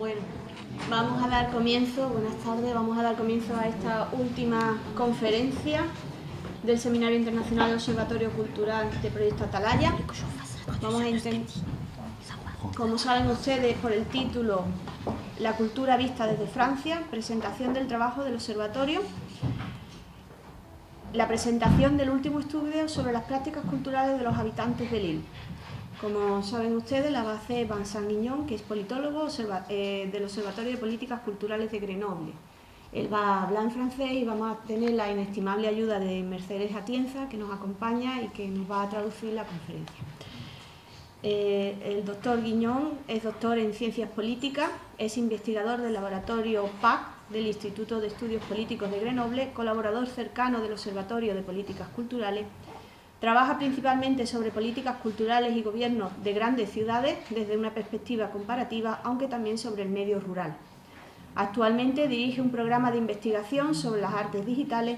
Bueno, vamos a dar comienzo, buenas tardes, vamos a dar comienzo a esta última conferencia del Seminario Internacional del Observatorio Cultural de Proyecto Atalaya. Vamos a intentar, como saben ustedes por el título, La cultura vista desde Francia, presentación del trabajo del observatorio, la presentación del último estudio sobre las prácticas culturales de los habitantes de Lille. Como saben ustedes, la va a hacer Vincent Guignon, que es politólogo del Observatorio de Políticas Culturales de Grenoble. Él va a hablar en francés y vamos a tener la inestimable ayuda de Mercedes Atienza, que nos acompaña y que nos va a traducir la conferencia. El doctor Guignon es doctor en Ciencias Políticas, es investigador del laboratorio PAC del Instituto de Estudios Políticos de Grenoble, colaborador cercano del Observatorio de Políticas Culturales. Trabaja principalmente sobre políticas culturales y gobiernos de grandes ciudades desde una perspectiva comparativa, aunque también sobre el medio rural. Actualmente dirige un programa de investigación sobre las artes digitales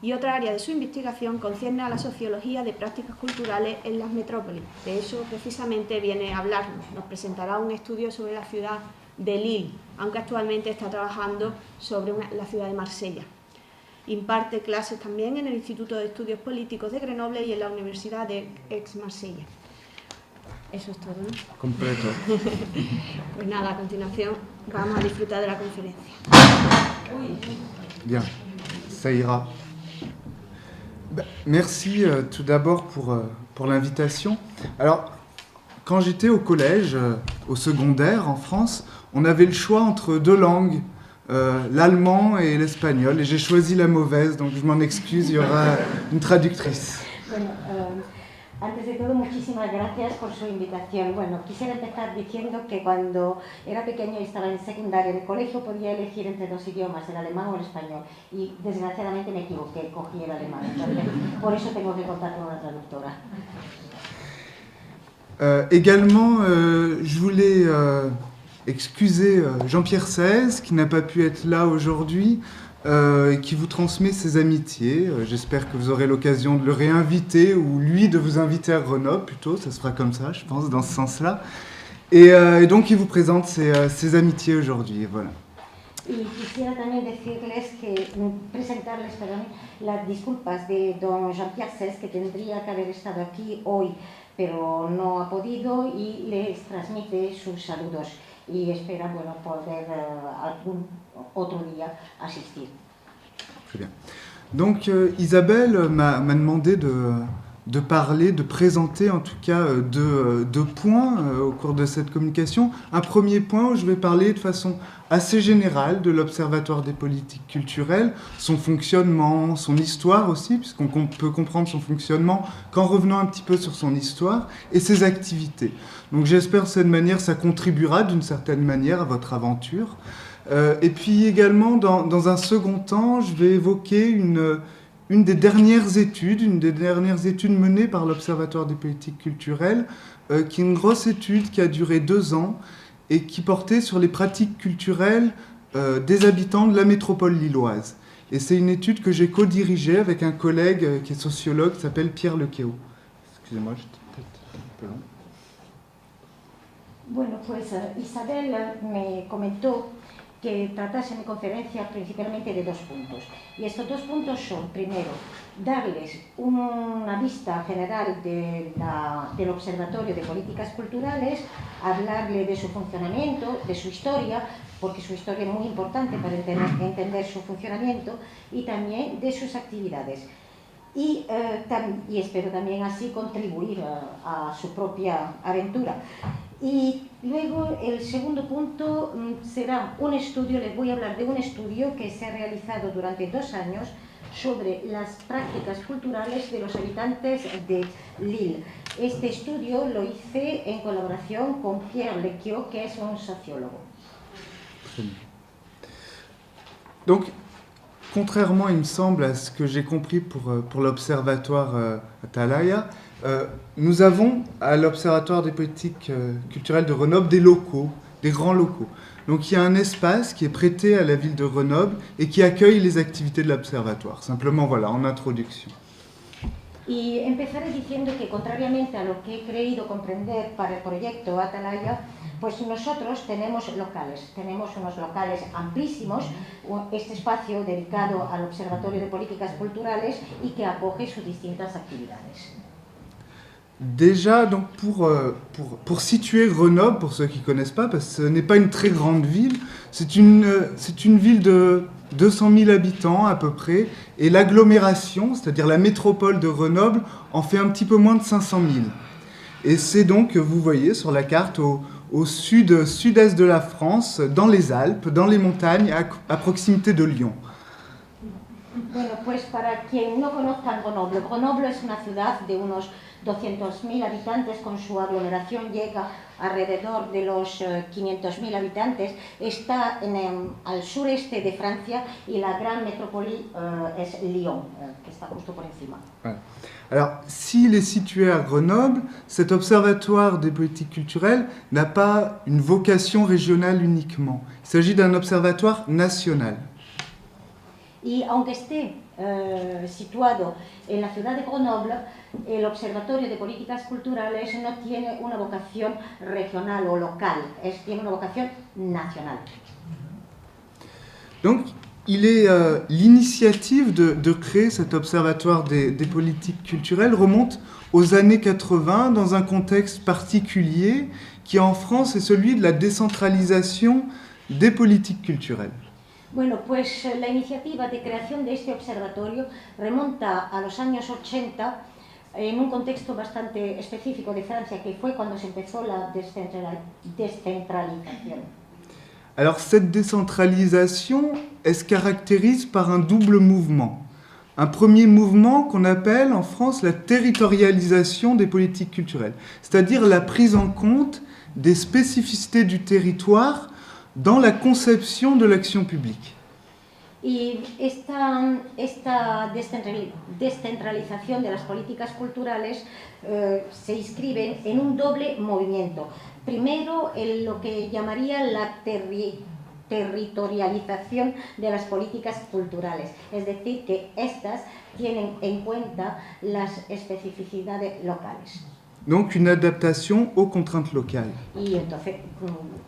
y otra área de su investigación concierne a la sociología de prácticas culturales en las metrópolis. De eso precisamente viene a hablarnos. Nos presentará un estudio sobre la ciudad de Lille, aunque actualmente está trabajando sobre la ciudad de Marsella. Imparte clases también en el Instituto de Estudios Políticos de Grenoble y en la Universidad de Aix-Marsella. Eso es todo, ¿no? Completo. Pues nada, a continuación vamos a disfrutar de la conferencia. Bien, ça ira. Merci tout d'abord pour l'invitation. Alors, quand j'étais au collège, au secondaire en France, on avait le choix entre deux langues. L'allemand et l'espagnol, et j'ai choisi la mauvaise, donc je m'en excuse, il y aura une traductrice. Bueno, antes de todo, muchísimas gracias por su invitación. Bueno, quisiera empezar diciendo que cuando era pequeño y estaba en secundaria en el colegio podía elegir entre dos idiomas, el alemán o el español, y desgraciadamente me equivoqué, cogí el alemán, entonces por eso tengo que contar con una traductora. Également, je voulais excuser Jean-Pierre Seize, qui n'a pas pu être là aujourd'hui, et qui vous transmet ses amitiés. J'espère que vous aurez l'occasion de le réinviter, ou lui de vous inviter à Grenoble, plutôt, ça se fera comme ça, je pense, dans ce sens-là. Et donc, il vous présente ses amitiés aujourd'hui, voilà. Y quisiera también presentarles las disculpas de don Jean-Pierre Seize, que tendría que haber estado aquí hoy, pero no ha podido, y les transmite sus saludos. Y espera, bueno, poder algún otro día asistir. Très bien. Donc Isabelle m'a demandé de parler, de présenter en tout cas deux points au cours de cette communication. Un premier point où je vais parler de façon assez générale de l'Observatoire des politiques culturelles, son fonctionnement, son histoire aussi, puisqu'on peut comprendre son fonctionnement qu'en revenant un petit peu sur son histoire et ses activités. Donc j'espère de cette manière, ça contribuera d'une certaine manière à votre aventure. Et puis également, dans un second temps, je vais évoquer une des dernières études menées par l'Observatoire des politiques culturelles, qui est une grosse étude qui a duré 2 ans et qui portait sur les pratiques culturelles des habitants de la métropole lilloise. Et c'est une étude que j'ai co-dirigée avec un collègue qui est sociologue, qui s'appelle Pierre Lequéot. Excusez-moi, j'étais peut-être un peu long. Bueno, pues Isabel me comentó que tratase mi conferencia principalmente de 2 puntos. Y estos 2 puntos son, primero, darles una vista general del Observatorio de Políticas Culturales, hablarle de su funcionamiento, de su historia, porque su historia es muy importante para entender su funcionamiento, y también de sus actividades. Y espero también así contribuir a su propia aventura. Y luego el segundo punto será un estudio, les voy a hablar de un estudio que se ha realizado durante 2 años sobre las prácticas culturales de los habitantes de Lille. Este estudio lo hice en colaboración con Pierre Lequéot, que es un sociólogo. Donc, contrairement, il me semble, à ce que j'ai compris pour l'Observatoire Atalaya, nous avons à l'Observatoire des politiques culturelles de Grenoble des locaux, des grands locaux. Donc il y a un espace qui est prêté à la ville de Grenoble et qui accueille les activités de l'Observatoire. Simplement, voilà, en introduction. Y empezaré diciendo que, contrariamente a lo que he creído comprender para el proyecto Atalaya, pues nosotros tenemos unos locales amplísimos, este espacio dedicado al Observatorio de Políticas Culturales y que acoge sus distintas actividades. Déjà, donc pour situer Grenoble, pour ceux qui ne connaissent pas, parce que ce n'est pas une très grande ville, c'est une ville de 200 000 habitants à peu près, et l'agglomération, c'est-à-dire la métropole de Grenoble, en fait un petit peu moins de 500 000. Et c'est donc, vous voyez sur la carte, au sud-est de la France, dans les Alpes, dans les montagnes, à proximité de Lyon. Bueno, pues para quien no conozca Grenoble, Grenoble es una ciudad de unos 200.000 habitantes, con su aglomeración llega alrededor de los 500.000 habitantes, está al sureste de Francia y la gran métropole es Lyon, que está justo por encima. Ouais. Alors, s'il est situé à Grenoble, cet observatoire des politiques culturelles n'a pas une vocation régionale uniquement. Il s'agit d'un observatoire national. Y aunque esté situado en la ciudad de Grenoble, el Observatorio de Políticas Culturales no tiene una vocación regional o local, tiene una vocación nacional. Donc, l'initiative de créer cet observatoire des politiques culturelles remonte aux années 80 dans un contexte particulier qui en France est celui de la décentralisation des politiques culturelles. Bueno, pues la iniciativa de creación de este observatorio remonta a los años 80 en un contexto bastante específico de Francia, que fue cuando se empezó la descentralización. Alors cette décentralisation, elle se caractérise par un double mouvement. Un premier mouvement qu'on appelle en France la territorialisation des politiques culturelles, c'est-à-dire la prise en compte des spécificités du territoire dans la conception de l'action publique. Y esta descentralización de las políticas culturales se inscribe en un doble movimiento. Primero, en lo que llamaría la territorialización de las políticas culturales, es decir, que estas tienen en cuenta las especificidades locales. Donc une adaptation aux contraintes locales. Y entonces,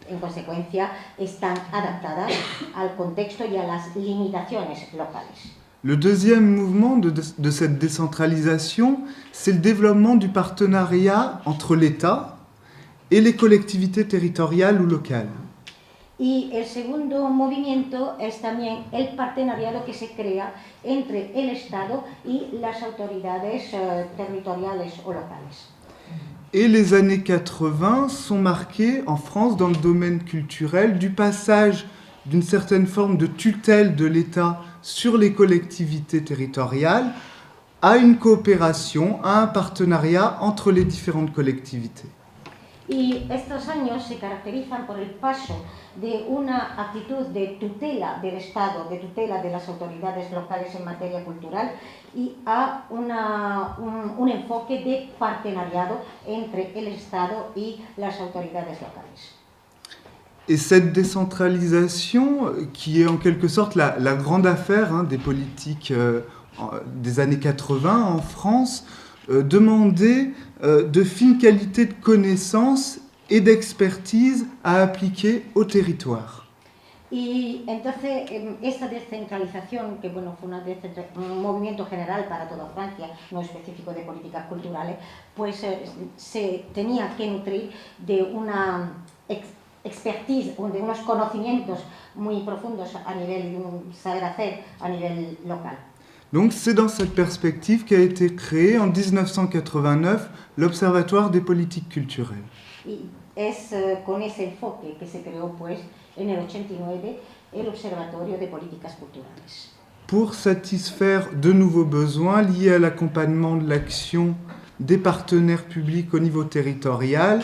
en consecuencia, están adaptadas al contexto y a las limitaciones locales. Le deuxième mouvement de cette décentralisation, c'est le développement du partenariat entre l'État et les collectivités territoriales ou locales. Y el segundo movimiento es también el partenariado que se crea entre el Estado y las autoridades territoriales o locales. Et les années 80 sont marquées en France dans le domaine culturel du passage d'une certaine forme de tutelle de l'État sur les collectivités territoriales à une coopération, à un partenariat entre les différentes collectivités. Y estos años se caracterizan por el paso de una actitud de tutela del Estado, de tutela de las autoridades locales en materia cultural y a un enfoque de partenariado entre el Estado y las autoridades locales. Et cette décentralisation, qui est en quelque sorte la grande affaire des politiques des années 80 en France, demandait de fines qualités de connaissances et d'expertise à appliquer au territoire. Y entonces esta descentralización, que bueno, fue un movimiento general para toda Francia, no específico de políticas culturales, pues se tenía que nutrir de una expertise, de unos conocimientos muy profundos a nivel de un saber hacer a nivel local. Donc c'est dans cette perspective qu'a été créé en 1989 l'Observatoire des politiques culturelles. Y es con ese enfoque que se creó pues en el 89 el Observatorio de Políticas Culturales. Pour satisfaire de nouveaux besoins liés à l'accompagnement de l'action des partenaires publics au niveau territorial,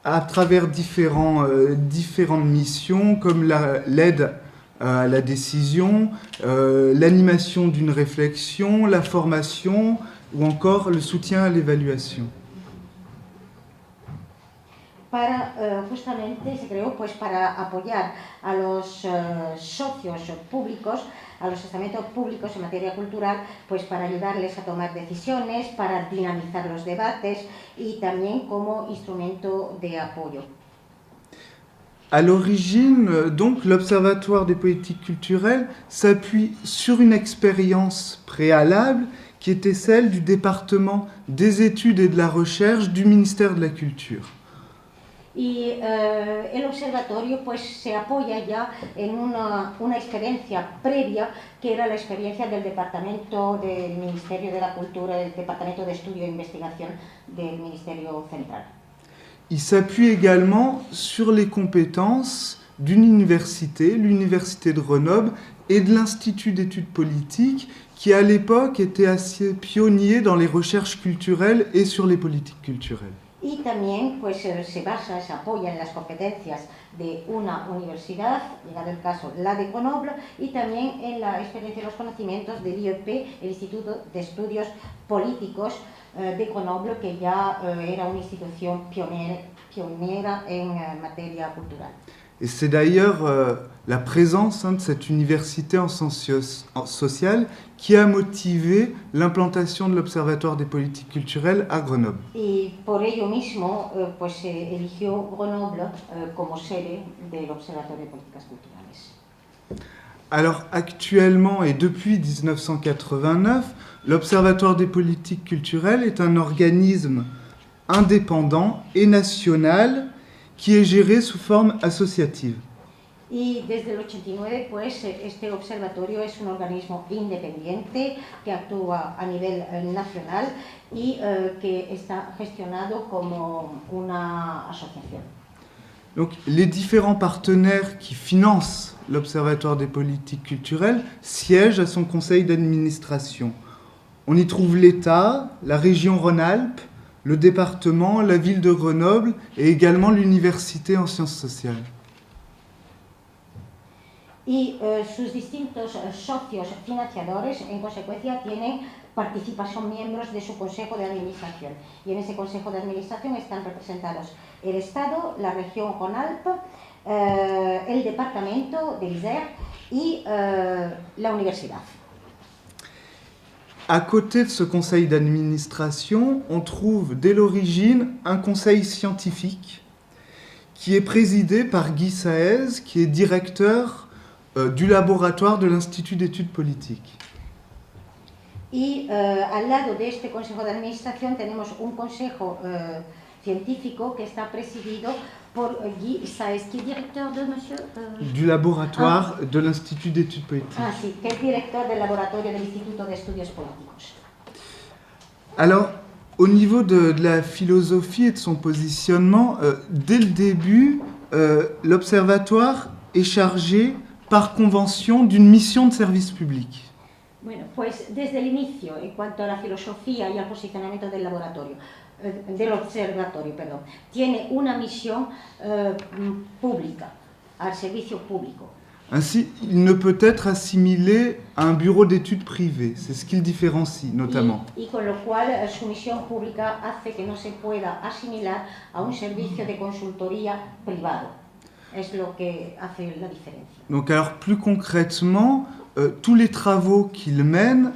à travers différentes missions comme l'aide à la décision, l'animation d'une réflexion, la formation ou encore le soutien à l'évaluation. Justamente se creó pues para apoyar a los socios públicos a los estamentos públicos en materia cultural, pues para ayudarles a tomar decisiones, para dinamizar los debates y también como instrumento de apoyo. À l'origine, donc, l'Observatoire des politiques culturelles s'appuie sur une expérience préalable qui était celle du département des études et de la recherche du ministère de la Culture. Y el observatorio pues se apoya ya en una experiencia previa que era la experiencia del Departamento del Ministerio de la Cultura, del Departamento de Estudio e Investigación del Ministerio Central. Il s'appuie également sur les compétences d'une université, l'Université de Grenoble, et de l'Institut d'études politiques, qui à l'époque était assez pionnier dans les recherches culturelles et sur les politiques culturelles. Y también pues, se apoya en las competencias de una universidad, llegado el caso la de Grenoble, y también en la experiencia y los conocimientos del IEP, el Instituto de Estudios Políticos de Grenoble, que ya era una institución pionera en materia cultural. Et c'est d'ailleurs la présence de cette université en sciences sociales qui a motivé l'implantation de l'Observatoire des politiques culturelles à Grenoble. Y por ello mismo pues se eligió Grenoble como sede del Observatorio de Políticas Culturales. Alors actuellement et depuis 1989, l'Observatoire des politiques culturelles est un organisme indépendant et national qui est géré sous forme associative. Y desde el 89, pues, este observatorio es un organismo independiente que actúa a nivel nacional y que está gestionado como una asociación. Donc, les différents partenaires qui financent l'Observatoire des politiques culturelles siègent à son conseil d'administration. On y trouve l'État, la région Rhône-Alpes, le département, la ville de Grenoble et également l'université en sciences sociales. Y sus distintos socios financiadores, en consecuencia, tienen son miembros de su consejo de administración. Y en ese consejo de administración están representados el Estado, la región Rhône-Alpes, el departamento de l'Isère y la universidad. À côté de ce conseil d'administration, on trouve dès l'origine un conseil scientifique qui est présidé par Guy Saez, qui est directeur du laboratoire de l'Institut d'études politiques. Y al lado de este consejo de administración tenemos un consejo científico que está presidido por Guy Saez, qui est directeur de monsieur du laboratoire de l'Institut d'études politiques. Ah sí, que es director del laboratorio del Instituto de Estudios Políticos. Alors, au niveau de la philosophie et de son positionnement, dès le début, l'Observatoire est chargé par convention d'une mission de service public. Bueno, pues desde el inicio, en cuanto a la filosofía y al posicionamiento del observatorio, tiene una misión pública, al servicio público. Ainsi, il ne peut être assimilé à un bureau d'études privé. C'est ce qui le différencie, notamment. Y con lo cual, su misión pública hace que no se pueda asimilar a un servicio de consultoría privado. Es lo que hace la diferencia. Donc, alors, plus concrètement, tous les travaux qu'il mène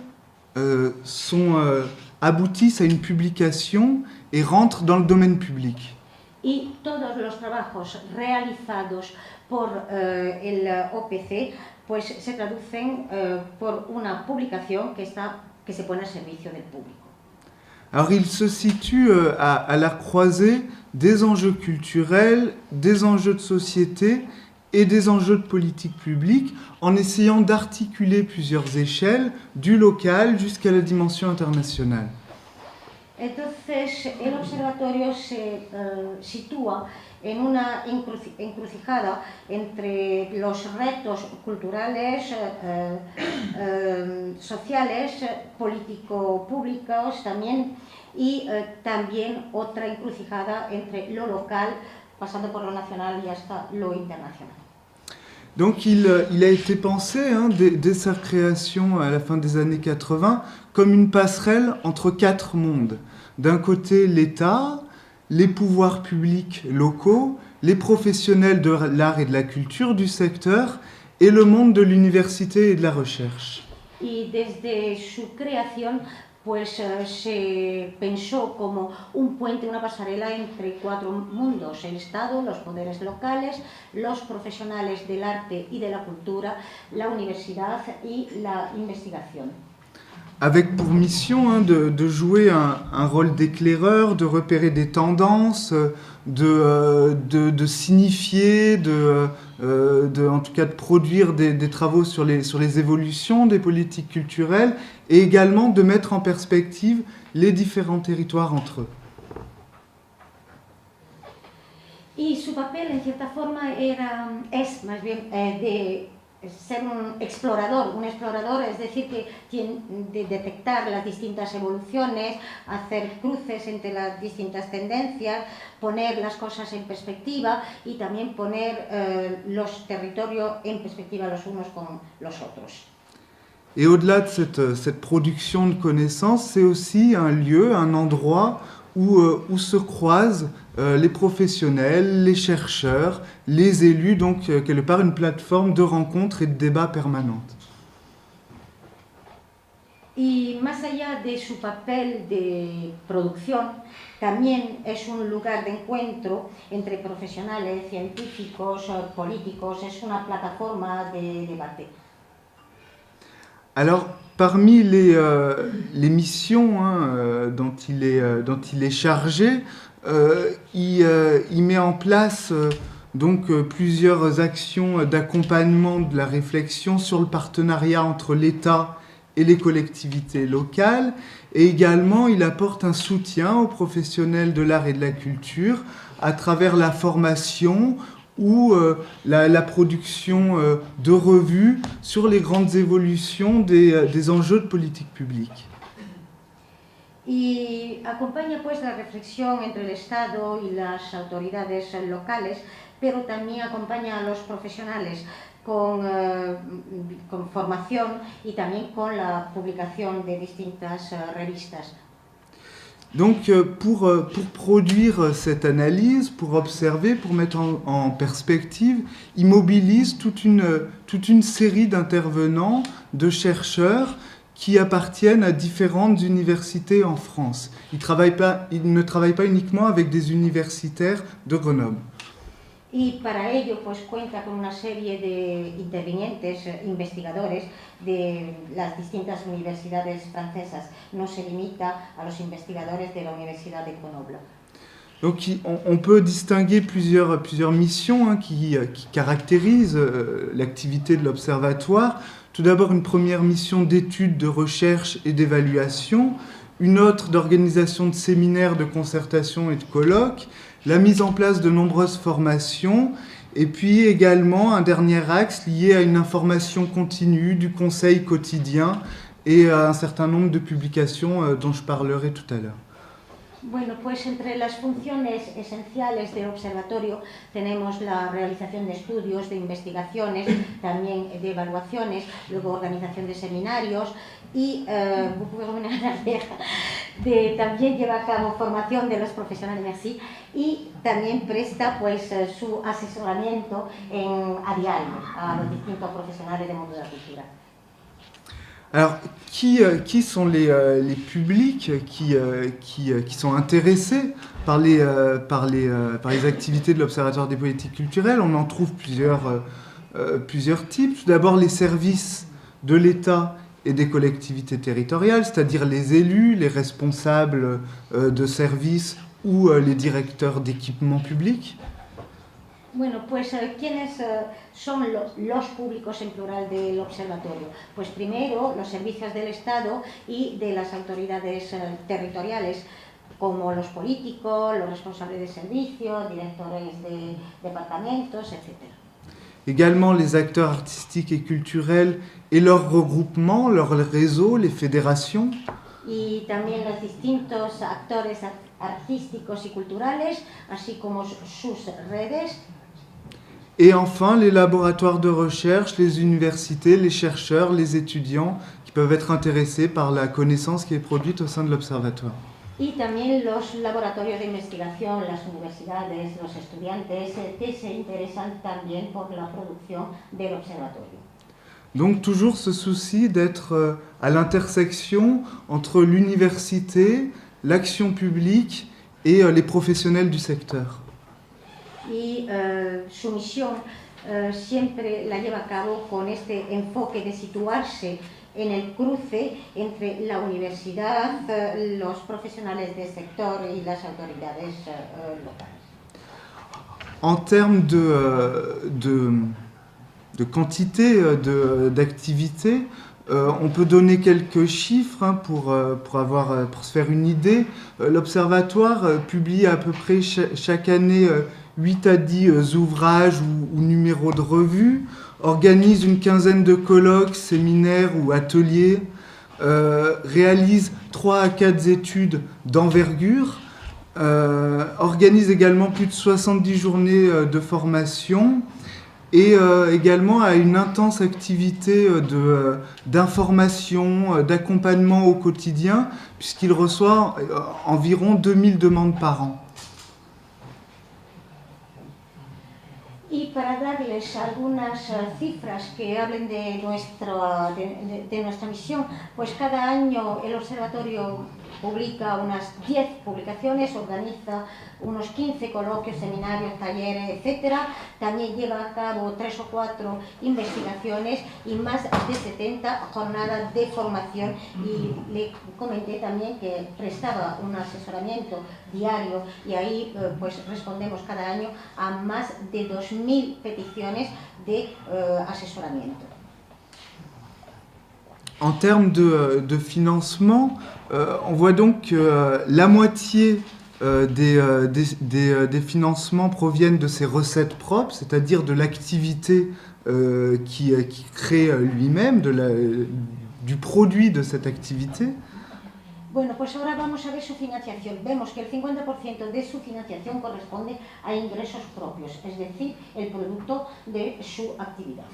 aboutissent à une publication et rentrent dans le domaine public. Y todos los trabajos realizados por el OPC pues se traducen por una publicación que se pone al servicio del público. Alors il se situe à la croisée des enjeux culturels, des enjeux de société et des enjeux de politique publique, en essayant d'articuler plusieurs échelles, du local jusqu'à la dimension internationale. Entonces, el observatorio se sitúa en una encrucijada entre los retos culturales, sociales, político-públicos también, y también otra encrucijada entre lo local, pasando por lo nacional y hasta lo internacional. Donc il a été pensé, dès sa création à la fin des années 80, comme une passerelle entre quatre mondes. D'un côté, l'État, les pouvoirs publics locaux, les professionnels de l'art et de la culture du secteur, et le monde de l'université et de la recherche. Y desde su creación pues se pensó como un puente, una pasarela entre cuatro mundos: el Estado, los poderes locales, los profesionales del arte y de la cultura, la universidad y la investigación. Avec pour mission de jouer un rôle d'éclaireur, de repérer des tendances, de signifier, en tout cas de produire des travaux sur les évolutions des politiques culturelles, et également de mettre en perspective les différents territoires entre eux. Y su papel, en cierta forma, es más bien de ser un explorador, es decir, de detectar las distintas evoluciones, hacer cruces entre las distintas tendencias, poner las cosas en perspectiva y también poner los territorios en perspectiva los unos con los otros. Et au-delà de cette production de connaissances, c'est aussi un lieu, un endroit où se croisent les professionnels, les chercheurs, les élus, donc quelque part une plateforme de rencontres et de débats permanentes. Y más allá de su papel de producción, también es un lugar de encuentro entre profesionales, científicos, políticos, es una plataforma de debate. Alors, parmi les missions dont il est chargé, il met en place donc plusieurs actions d'accompagnement de la réflexion sur le partenariat entre l'État et les collectivités locales, et également il apporte un soutien aux professionnels de l'art et de la culture à travers la formation ou la production de revues sur les grandes évolutions des enjeux de politique publique. Y acompaña pues la reflexión entre el Estado y las autoridades locales, pero también acompaña a los profesionales con formación y también con la publicación de distintas revistas. Donc pour produire cette analyse, pour observer, pour mettre en perspective, il mobilise toute une série d'intervenants, de chercheurs qui appartiennent à différentes universités en France. Il ne travaille pas uniquement avec des universitaires de Grenoble. Y para ello pues cuenta con una serie de intervinientes, investigadores de las distintas universidades francesas. No se limita a los investigadores de la Universidad de Grenoble. Donc on peut distinguer plusieurs missions qui caractérisent l'activité de l'Observatoire. Tout d'abord une première mission d'étude, de recherche et d'évaluation, une autre d'organisation de séminaires, de concertation et de colloques, la mise en place de nombreuses formations, et puis également un dernier axe lié à une information continue, du conseil quotidien et à un certain nombre de publications dont je parlerai tout à l'heure. Bueno, pues entre las funciones esenciales del observatorio tenemos la realización de estudios, de investigaciones, también de evaluaciones, luego organización de seminarios y también lleva a cabo formación de los profesionales así, y también presta pues su asesoramiento a diario a los distintos profesionales del mundo de la cultura. Alors, qui sont les publics qui sont intéressés par les activités de l'Observatoire des politiques culturelles? On en trouve plusieurs types. Tout d'abord, les services de l'État et des collectivités territoriales, c'est-à-dire les élus, les responsables de services ou les directeurs d'équipements publics. Bueno, pues ¿quiénes son los públicos en plural del observatorio? Pues primero los servicios del Estado y de las autoridades territoriales, como los políticos, los responsables de servicios, directores de departamentos, etc. Également les acteurs artistiques et culturels et leurs regroupements, leurs réseaux, les fédérations. Y también los distintos actores artísticos y culturales, así como sus redes. Et enfin, les laboratoires de recherche, les universités, les chercheurs, les étudiants qui peuvent être intéressés par la connaissance qui est produite au sein de l'Observatoire. Y también los laboratorios de investigación, las universidades, los estudiantes que se interesan también por la producción del observatorio. Donc toujours ce souci d'être à l'intersection entre l'université, l'action publique et les professionnels du secteur. Y su misión siempre la lleva a cabo con este enfoque de situarse en el cruce entre la universidad, los profesionales del sector y las autoridades locales. En termes de quantité d'activités, on peut donner quelques chiffres pour se faire une idée. L'Observatoire publie à peu près chaque année 8 à 10 ouvrages ou numéros de revues, organise une quinzaine de colloques, séminaires ou ateliers, réalise 3 à 4 études d'envergure, organise également plus de 70 journées de formation et également a une intense activité d'information, d'accompagnement au quotidien, puisqu'il reçoit environ 2000 demandes par an. Y para darles algunas cifras que hablen de nuestra misión, pues cada año el observatorio publica unas 10 publicaciones, organiza unos 15 coloquios, seminarios, talleres, etc. También lleva a cabo 3 o 4 investigaciones y más de 70 jornadas de formación. Y le comenté también que prestaba un asesoramiento diario y ahí pues respondemos cada año a más de 2000 peticiones de asesoramiento. En termes de financement, on voit donc que la moitié des financements proviennent de ses recettes propres, c'est-à-dire de l'activité qui crée lui-même, du produit de cette activité. Bueno, pues ahora vamos a ver su financiación. Vemos que el 50% de su financiación corresponde a ingresos propios, es decir, el producto de su actividad.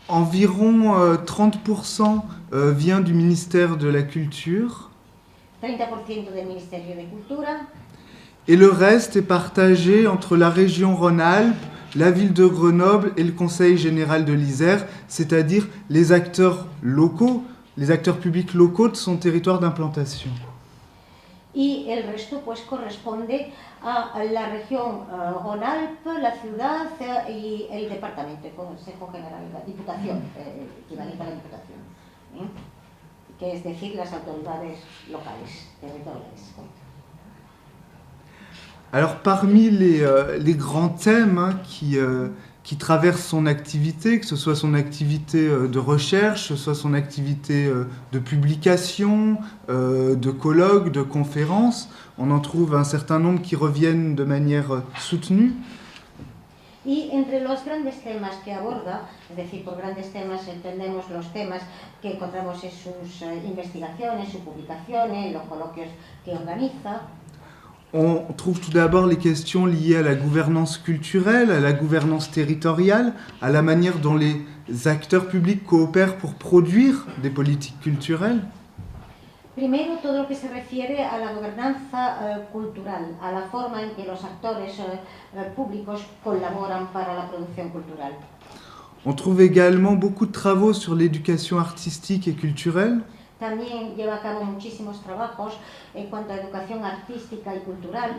Environ 30% vient du ministère de la Culture. 30% del Ministerio de Cultura. Et le reste est partagé entre la région Rhône-Alpes, la ville de Grenoble et le Conseil général de l'Isère, c'est-à-dire les acteurs locaux, les acteurs publics locaux de son territoire d'implantation. Y el resto pues corresponde a la región Rhône-Alpes, la ciudad y el departamento, el Consejo General, la Diputación, equivalente a la Diputación, que es decir, las autoridades locales, territoriales. Alors parmi les grands thèmes qui traversent son activité, que ce soit son activité de recherche, que ce soit son activité de publication, de colloques, de conférences, on en trouve un certain nombre qui reviennent de manière soutenue. Y entre los grandes temas que aborda, es decir, por grandes temas entendemos los temas que encontramos en sus investigaciones, sus publicaciones, los coloquios que organiza. On trouve tout d'abord les questions liées à la gouvernance culturelle, à la gouvernance territoriale, à la manière dont les acteurs publics coopèrent pour produire des politiques culturelles. Primero, todo lo que se refiere a la gobernanza cultural, a la forma en que los actores públicos colaboran para la producción cultural. On trouve également beaucoup de travaux sur l'éducation artistique et culturelle. También lleva a cabo muchísimos trabajos en cuanto a educación artística y cultural.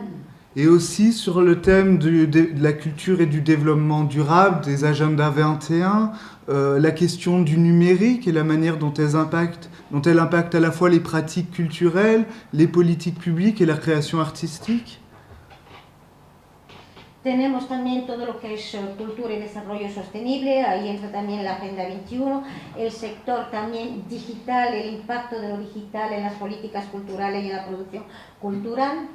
Et aussi sur le thème de la culture et du développement durable, des agendas 21, la question du numérique et la manière dont elle impacte à la fois les pratiques culturelles, les politiques publiques et la création artistique. Tenemos también todo lo que es cultura y desarrollo sostenible, ahí entra también la Agenda 21, el sector también digital, el impacto de lo digital en las políticas culturales y en la producción cultural.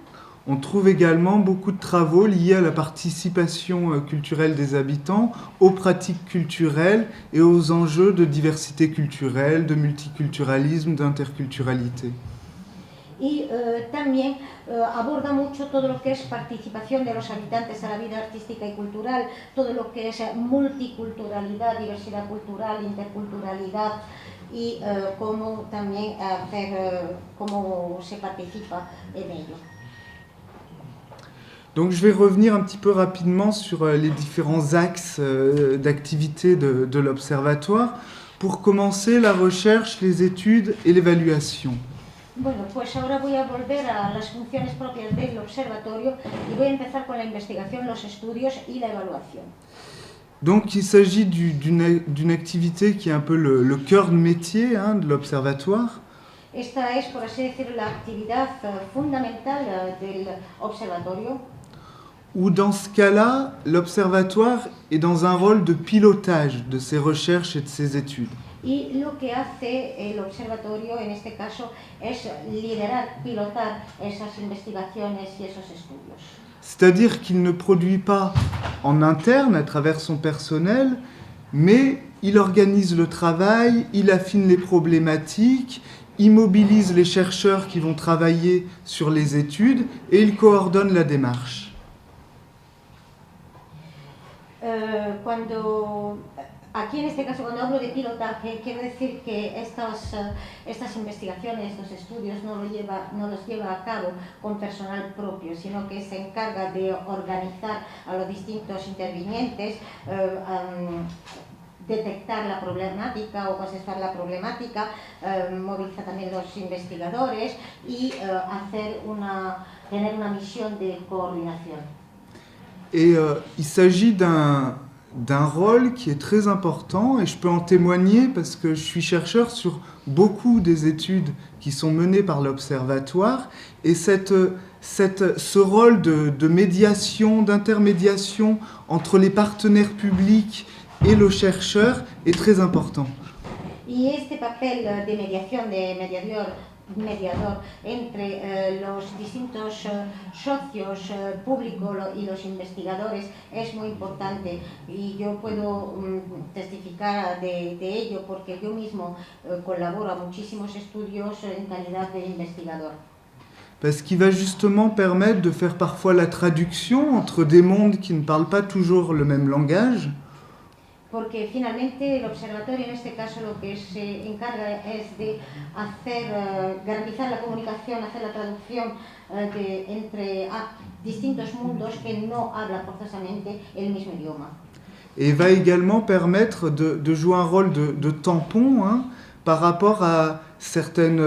On trouve également beaucoup de travaux liés à la participation culturelle des habitants, aux pratiques culturelles et aux enjeux de diversité culturelle, de multiculturalisme, d'interculturalité. Y también aborda mucho todo lo que es participación de los habitantes a la vida artística y cultural, todo lo que es multiculturalidad, diversidad cultural, interculturalidad, y cómo también cómo se participa en ello. Donc je vais revenir un petit peu rapidement sur les différents axes d'activité de l'Observatoire. Pour commencer, la recherche, les études et l'évaluation. Bueno, pues ahora voy a volver a las funciones propias del observatorio y voy a empezar con la investigación, los estudios y la evaluación. Donc il s'agit d'une activité qui est un peu le cœur de métier de l'Observatoire. Esta es, por así decirlo, la actividad fundamental del observatorio. Où dans ce cas-là, l'Observatoire est dans un rôle de pilotage de ses recherches et de ses études. Y lo que hace el observatorio en este caso es liderar, pilotar esas investigaciones y esos estudios. C'est-à-dire qu'il ne produit pas en interne à travers son personnel, mais il organise le travail, il affine les problématiques, il mobilise les chercheurs qui vont travailler sur les études et il coordonne la démarche. Aquí en este caso, cuando hablo de pilotaje, quiero decir que estas investigaciones, estos estudios no los lleva a cabo con personal propio, sino que se encarga de organizar a los distintos intervinientes, detectar la problemática o consensuar la problemática, moviliza también los investigadores y tener una misión de coordinación. Et il s'agit d'un rôle qui est très important et je peux en témoigner parce que je suis chercheur sur beaucoup des études qui sont menées par l'Observatoire et ce rôle de médiation, d'intermédiation entre les partenaires publics et le chercheur est très important. Y este papel de mediador entre los distintos socios públicos y los investigadores es muy importante y yo puedo testificar de ello porque yo mismo colaboro a muchísimos estudios en calidad de investigador. Parce qu'il va justement permettre de faire parfois la traduction entre des mondes qui ne parlent pas toujours le même langage. Porque finalmente el observatorio en este caso lo que se encarga es de garantizar la comunicación, hacer la traducción entre distintos mundos que no hablan forzosamente el mismo idioma. Et va également permettre de jouer un rôle de tampon par rapport à certaines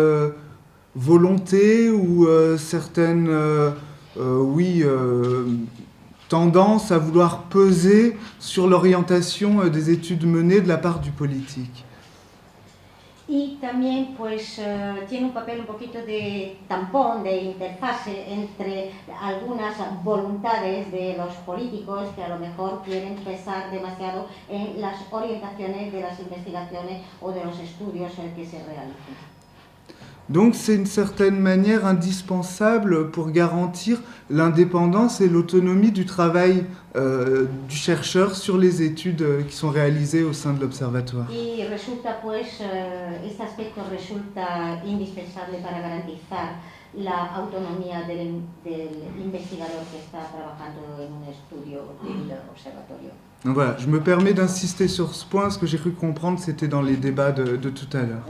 volontés ou certaines tendance à vouloir peser sur l'orientation des études menées de la part du politique. Y también pues tiene un papel un poquito de tampón, de interfase entre algunas voluntades de los políticos que a lo mejor quieren pesar demasiado en las orientaciones de las investigaciones o de los estudios que se realicen. Donc c'est d'une certaine manière indispensable pour garantir l'indépendance et l'autonomie du travail du chercheur sur les études qui sont réalisées au sein de l'Observatoire. Y resulta pues, este aspecto resulta indispensable para garantizar la autonomía del investigador que está trabajando en un estudio del observatorio. Donc voilà, je me permets d'insister sur ce point, ce que j'ai cru comprendre, c'était dans les débats de tout à l'heure.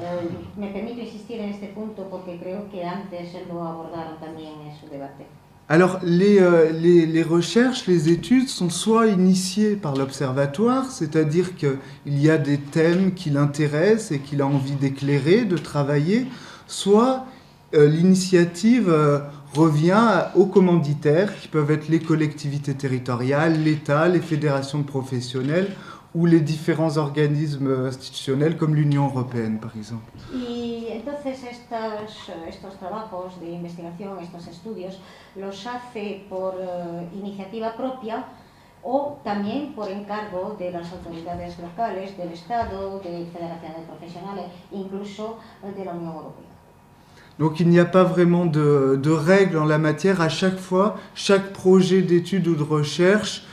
Me permito insistir en este punto porque creo que antes lo abordaron también en su debate. Alors, les recherches, les études sont soit initiées par l'Observatoire, c'est-à-dire qu'il y a des thèmes qui l'intéressent et qu'il a envie d'éclairer, de travailler, soit l'initiative revient aux commanditaires, qui peuvent être les collectivités territoriales, l'État, les fédérations de professionnels ou les différents organismes institutionnels comme l'Union européenne, par exemple. Y entonces estos trabajos de investigación, estos estudios, los hace por iniciativa propia o también por encargo de las autoridades locales, del Estado, de federaciones de profesionales, incluso de la Unión Europea. Donc il n'y a pas vraiment de règles en la matière. À chaque fois, chaque projet d'étude ou de recherche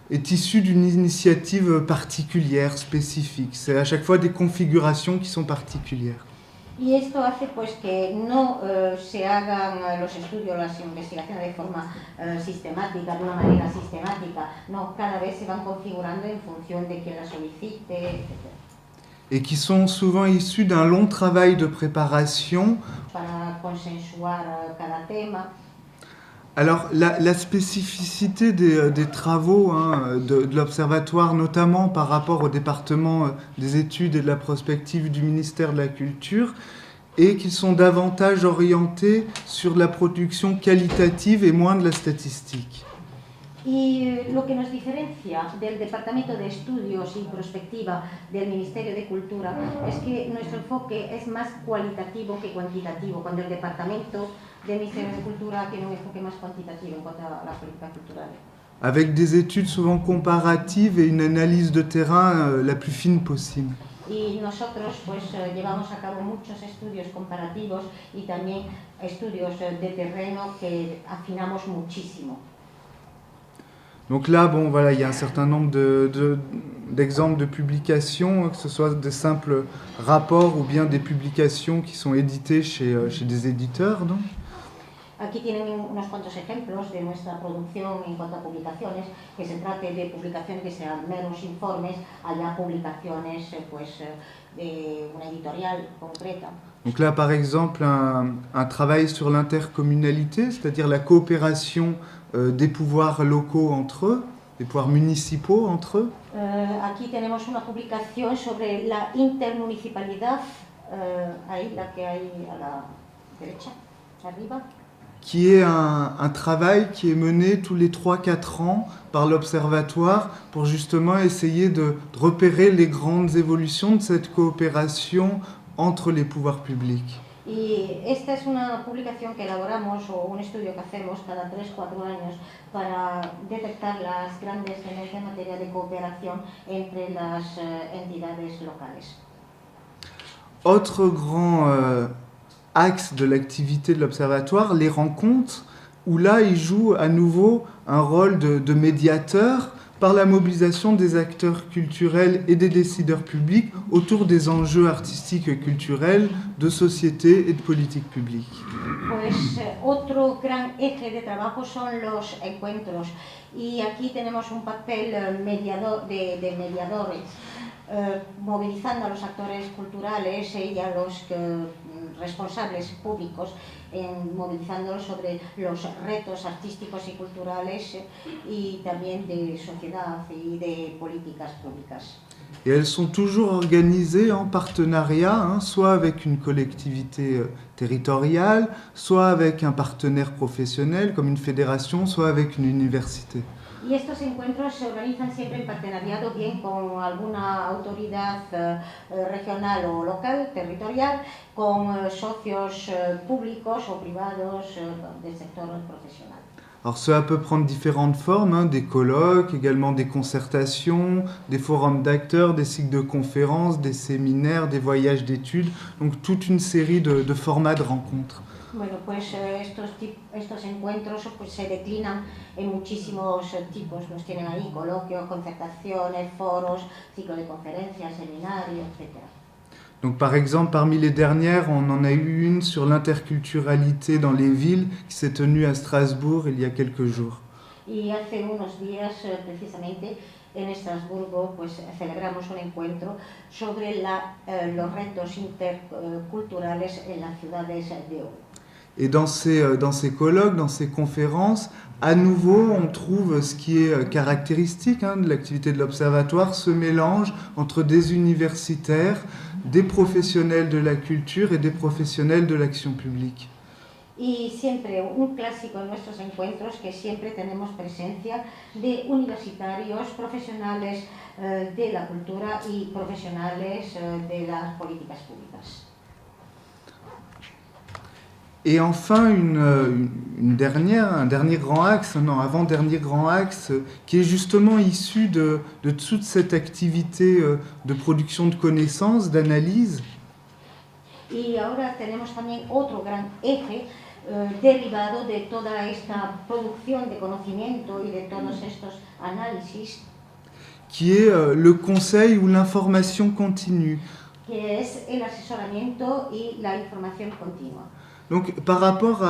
est issu d'une initiative particulière, spécifique. C'est à chaque fois des configurations qui sont particulières. Y esto hace pues que no se hagan los estudios, las investigaciones de forma sistemática, de una manera sistemática. No, cada vez se van configurando en función de quien la solicite, etc. et qui sont souvent issus d'un long travail de préparation. para consensuar cada tema. Alors, la spécificité des travaux de l'Observatoire, notamment par rapport au département des études et de la prospective du ministère de la Culture, est qu'ils sont davantage orientés sur la production qualitative et moins de la statistique. Y lo que nos diferencia del Departamento de Estudios y Prospectiva del Ministerio de Cultura es que nuestro enfoque es más cualitativo que cuantitativo, cuando el Departamento del Ministerio de Cultura tiene un enfoque más cuantitativo en cuanto a la política cultural. Avec des études souvent comparatives et une analyse de terrain la plus fine possible. Y nosotros pues llevamos a cabo muchos estudios comparativos y también estudios de terreno que afinamos muchísimo. Donc là, bon, voilà, il y a un certain nombre d'exemples de publications, que ce soit des simples rapports ou bien des publications qui sont éditées chez des éditeurs, non? Aquí tienen unos cuantos ejemplos de nuestra producción en cuanto a publicaciones, que se trate de publicaciones que sean meros informes, allá publicaciones pues, de una editorial concreta. Donc là, par exemple, un travail sur l'intercommunalité, c'est-à-dire la coopération des pouvoirs locaux entre eux, des pouvoirs municipaux entre eux. Aquí tenemos una publicación sobre la intermunicipalidad, ahí la que hay a la derecha, arriba. Qui est un travail qui est mené tous les 3-4 ans par l'Observatoire pour justement essayer de repérer les grandes évolutions de cette coopération entre les pouvoirs publics. Y esta es una publicación que elaboramos o un estudio que hacemos cada 3-4 años para detectar las grandes tendencias en materia de cooperación entre las entidades locales. Autre grand axe de l'activité de l'Observatoire, les rencontres, où là il joue à nouveau un rôle de médiateur par la mobilisation des acteurs culturels et des décideurs publics autour des enjeux artistiques et culturels, de société et de politique publique. Pues otro gran eje de trabajo son los encuentros y aquí tenemos un papel de mediadores, movilizando a los actores culturales y a los responsables públicos, movilizándolos sobre los retos artísticos y culturales y también de sociedad y de políticas públicas. Et elles sont toujours organisées en partenariat, soit avec une collectivité territoriale, soit avec un partenaire professionnel comme une fédération, soit avec une université. Y estos encuentros se organizan siempre en partenariado, bien con alguna autoridad regional o local, territorial, con socios públicos o privados del sector profesional. Alors cela peut prendre différentes formes, des colloques, également des concertations, des forums d'acteurs, des cycles de conférences, des séminaires, des voyages d'études, donc toute une série de formats de rencontres. Bueno, pues estos encuentros pues, se declinan en muchísimos tipos. Los tienen ahí, coloquios, concertaciones, foros, ciclo de conferencias, seminarios, etc. Donc par exemple, parmi les dernières, on en a eu une sur l'interculturalité dans les villes qui s'est tenue à Strasbourg il y a quelques jours. Y hace unos días, precisamente, en Estrasburgo, pues celebramos un encuentro sobre los retos interculturales en las ciudades de hoy. Et dans ces colloques, dans ces conférences, à nouveau, on trouve ce qui est caractéristique de l'activité de l'Observatoire, ce mélange entre des universitaires, des professionnels de la culture et des professionnels de l'action publique. Y siempre un clásico en nuestros encuentros que siempre tenemos presencia de universitarios, profesionales de la cultura y profesionales de las políticas públicas. Et enfin, un dernier grand axe, avant-dernier grand axe, qui est justement issu de toute cette activité de production de connaissances, d'analyse. Y ahora tenemos también otro gran eje derivado de toda esta producción de conocimiento y de todos estos análisis. Qui est le conseil ou l'information continue. Que es el asesoramiento y la información continua. Donc, par rapport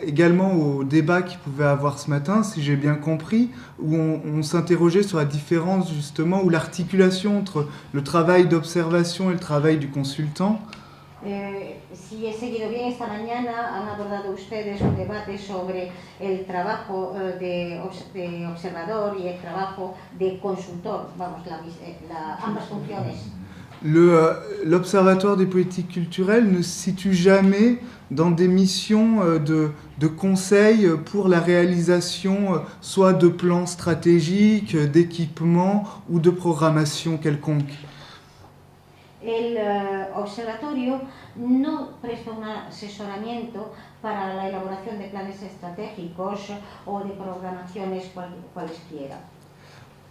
également au débat qu'il pouvait avoir ce matin, si j'ai bien compris, où on s'interrogeait sur la différence justement, ou l'articulation entre le travail d'observation et le travail du consultant. Si he seguido bien, esta mañana han abordado ustedes un debate sobre el trabajo de observador y el trabajo de consultor, vamos, ambas funciones. L'Observatoire des politiques culturelles ne se situe jamais dans des missions de conseil pour la réalisation soit de plans stratégiques, d'équipements ou de programmation quelconque. El observatorio no presta un asesoramiento para la elaboración de planes estratégicos o de programaciones cualesquiera.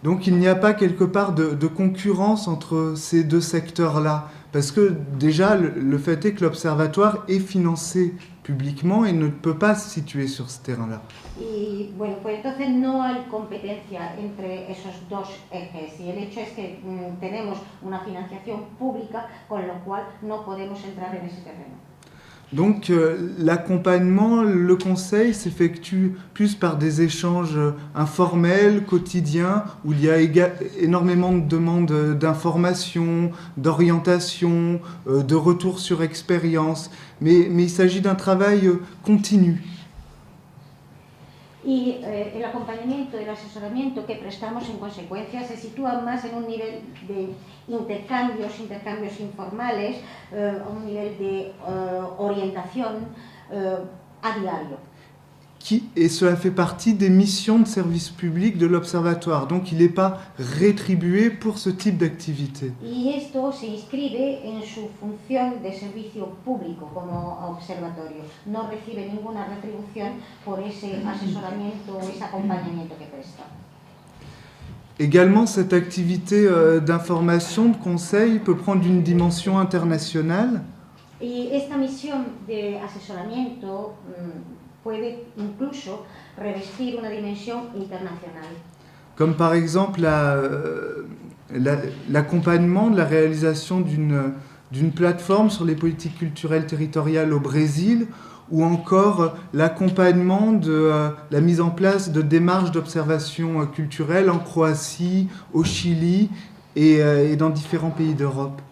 Donc il n'y a pas quelque part de concurrence entre ces deux secteurs-là, parce que déjà le fait est que l'observatoire est financé publiquement et ne peut pas se situer sur ce terrain-là. Y bueno, pues entonces no hay competencia entre esos dos ejes y el hecho es que tenemos una financiación pública, con lo cual no podemos entrar en ese terreno. Donc l'accompagnement, le conseil s'effectue plus par des échanges informels, quotidiens, où il y a énormément de demandes d'informations, d'orientation, de retour sur expérience, mais il s'agit d'un travail continu. Y el acompañamiento, el asesoramiento que prestamos en consecuencia se sitúa más en un nivel de intercambios informales, un nivel de orientación a diario. Et cela fait partie des missions de service public de l'Observatoire, donc il n'est pas rétribué pour ce type d'activité. Y esto se inscribe en su función de servicio público como observatorio. No recibe ninguna retribución por ese asesoramiento o ese acompañamiento que presta. Également, cette activité d'information, de conseil, peut prendre une dimension internationale. Y esta misión de asesoramiento puede incluso revestir una dimensión internacional. Comme par exemple l'accompagnement de la réalisation d'une plateforme sur les politiques culturelles territoriales au Brésil, ou encore l'accompagnement de la mise en place de démarches d'observation culturelle en Croatie, au Chili et dans différents pays d'Europe.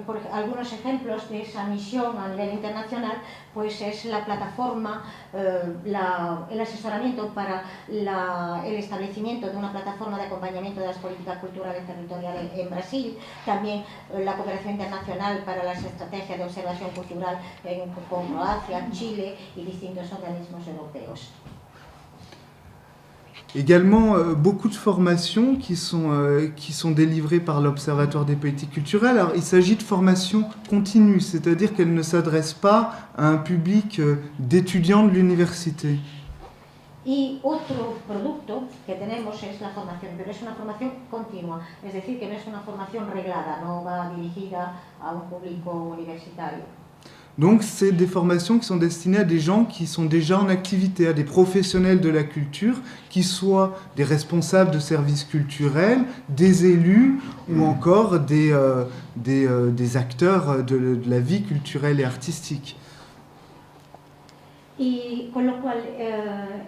Por algunos ejemplos de esa misión a nivel internacional, pues es la plataforma, el asesoramiento para el establecimiento de una plataforma de acompañamiento de las políticas culturales territoriales en Brasil, también la cooperación internacional para las estrategias de observación cultural con Croacia, Chile y distintos organismos europeos. Également, beaucoup de formations qui sont délivrées par l'Observatoire des politiques culturelles. Alors, il s'agit de formations continues, c'est-à-dire qu'elles ne s'adressent pas à un public d'étudiants de l'université. Y otro producto que tenemos es la formación, pero es una formación continua, es decir, que no es una formación reglada, no va dirigida a un público universitario. Donc, c'est des formations qui sont destinées à des gens qui sont déjà en activité, à des professionnels de la culture, qui soient des responsables de services culturels, des élus ou encore des acteurs de la vie culturelle et artistique. Y con lo cual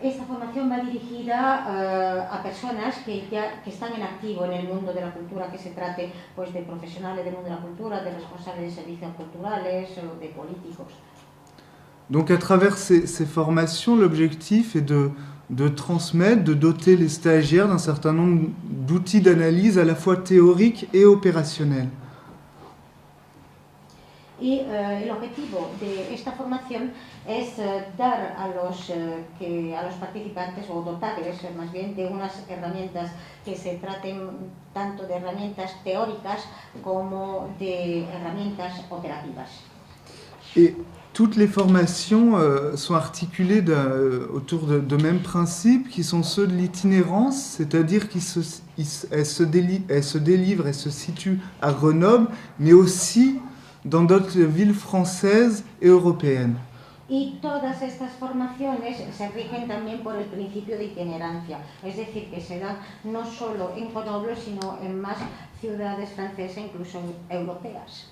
esta formación va dirigida a personas que están en activo en el mundo de la cultura, que se trate pues, de profesionales del mundo de la cultura, de responsables de servicios culturales o de políticos. Donc à travers ces formations, l'objectif est de transmettre, de doter les stagiaires d'un certain nombre d'outils d'analyse à la fois théoriques et opérationnels. Y el objetivo de esta formación es dar a los participantes, o dotarles más bien, de unas herramientas que se traten tanto de herramientas teóricas como de herramientas operativas. Et toutes les formations sont articulées autour de mêmes principes qui sont ceux de l'itinérance, c'est-à-dire qu'elles se délivrent et se situent à Grenoble, mais aussi dans d'autres villes françaises et européennes. Y todas estas formaciones se rigen también por el principio de itinerancia, es decir, que se dan no solo en Grenoble, sino en más ciudades francesas, incluso europeas.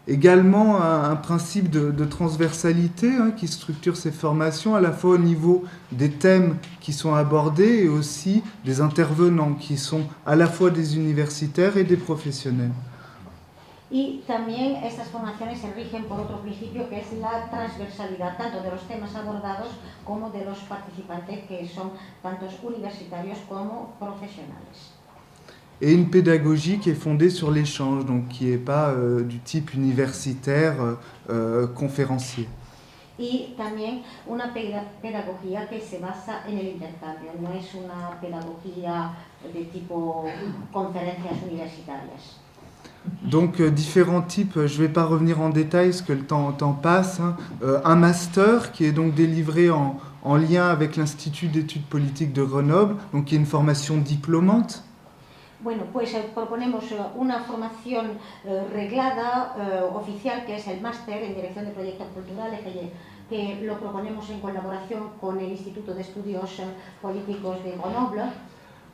Également un principe de transversalité qui structure ces formations à la fois au niveau des thèmes qui sont abordés et aussi des intervenants qui sont à la fois des universitaires et des professionnels. Y también estas formaciones se rigen por otro principio que es la transversalidad tanto de los temas abordados como de los participantes que son tantos universitarios como profesionales. Et une pédagogie qui est fondée sur l'échange, donc qui n'est pas du type universitaire conférencier. Y también una pedagogía que se basa en el intercambio, no es una pedagogía de tipo conferencias universitarias. Donc différents types, je ne vais pas revenir en détail parce que le temps passe. Un master qui est donc délivré en lien avec l'Institut d'études politiques de Grenoble, donc qui est une formation diplômante. Bueno, pues proponemos una formación reglada, oficial, que es el máster en Dirección de Proyectos Culturales, que lo proponemos en colaboración con el Instituto de Estudios Políticos de Grenoble.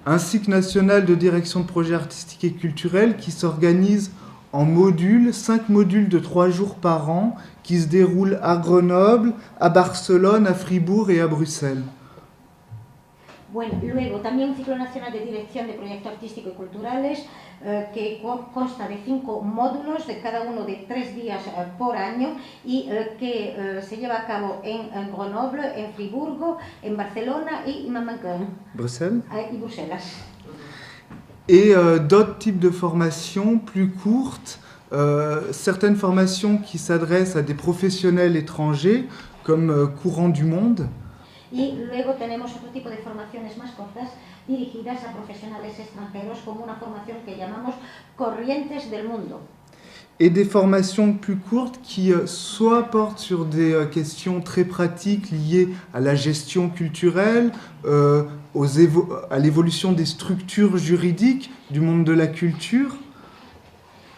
Un cycle national de direction de projets artistiques et culturels qui s'organise en modules, 5 modules de 3 jours par an, qui se déroulent à Grenoble, à Barcelone, à Fribourg et à Bruxelles. Bueno, luego también un ciclo nacional de dirección de proyectos artísticos y culturales que consta de 5 módulos, de cada uno de 3 días por año y que se lleva a cabo en Grenoble, en Friburgo, en Barcelona y Bruxelles. Y Bruselas. Et d'autres types de formations plus courtes, certaines formations qui s'adressent à des professionnels étrangers comme Courant du Monde. Y luego tenemos otro tipo de formaciones más cortas dirigidas a profesionales extranjeros como una formación que llamamos Corrientes del Mundo. Et des formations plus courtes qui soit portent sur des questions très pratiques liées à la gestion culturelle, à l'évolution des structures juridiques du monde de la culture.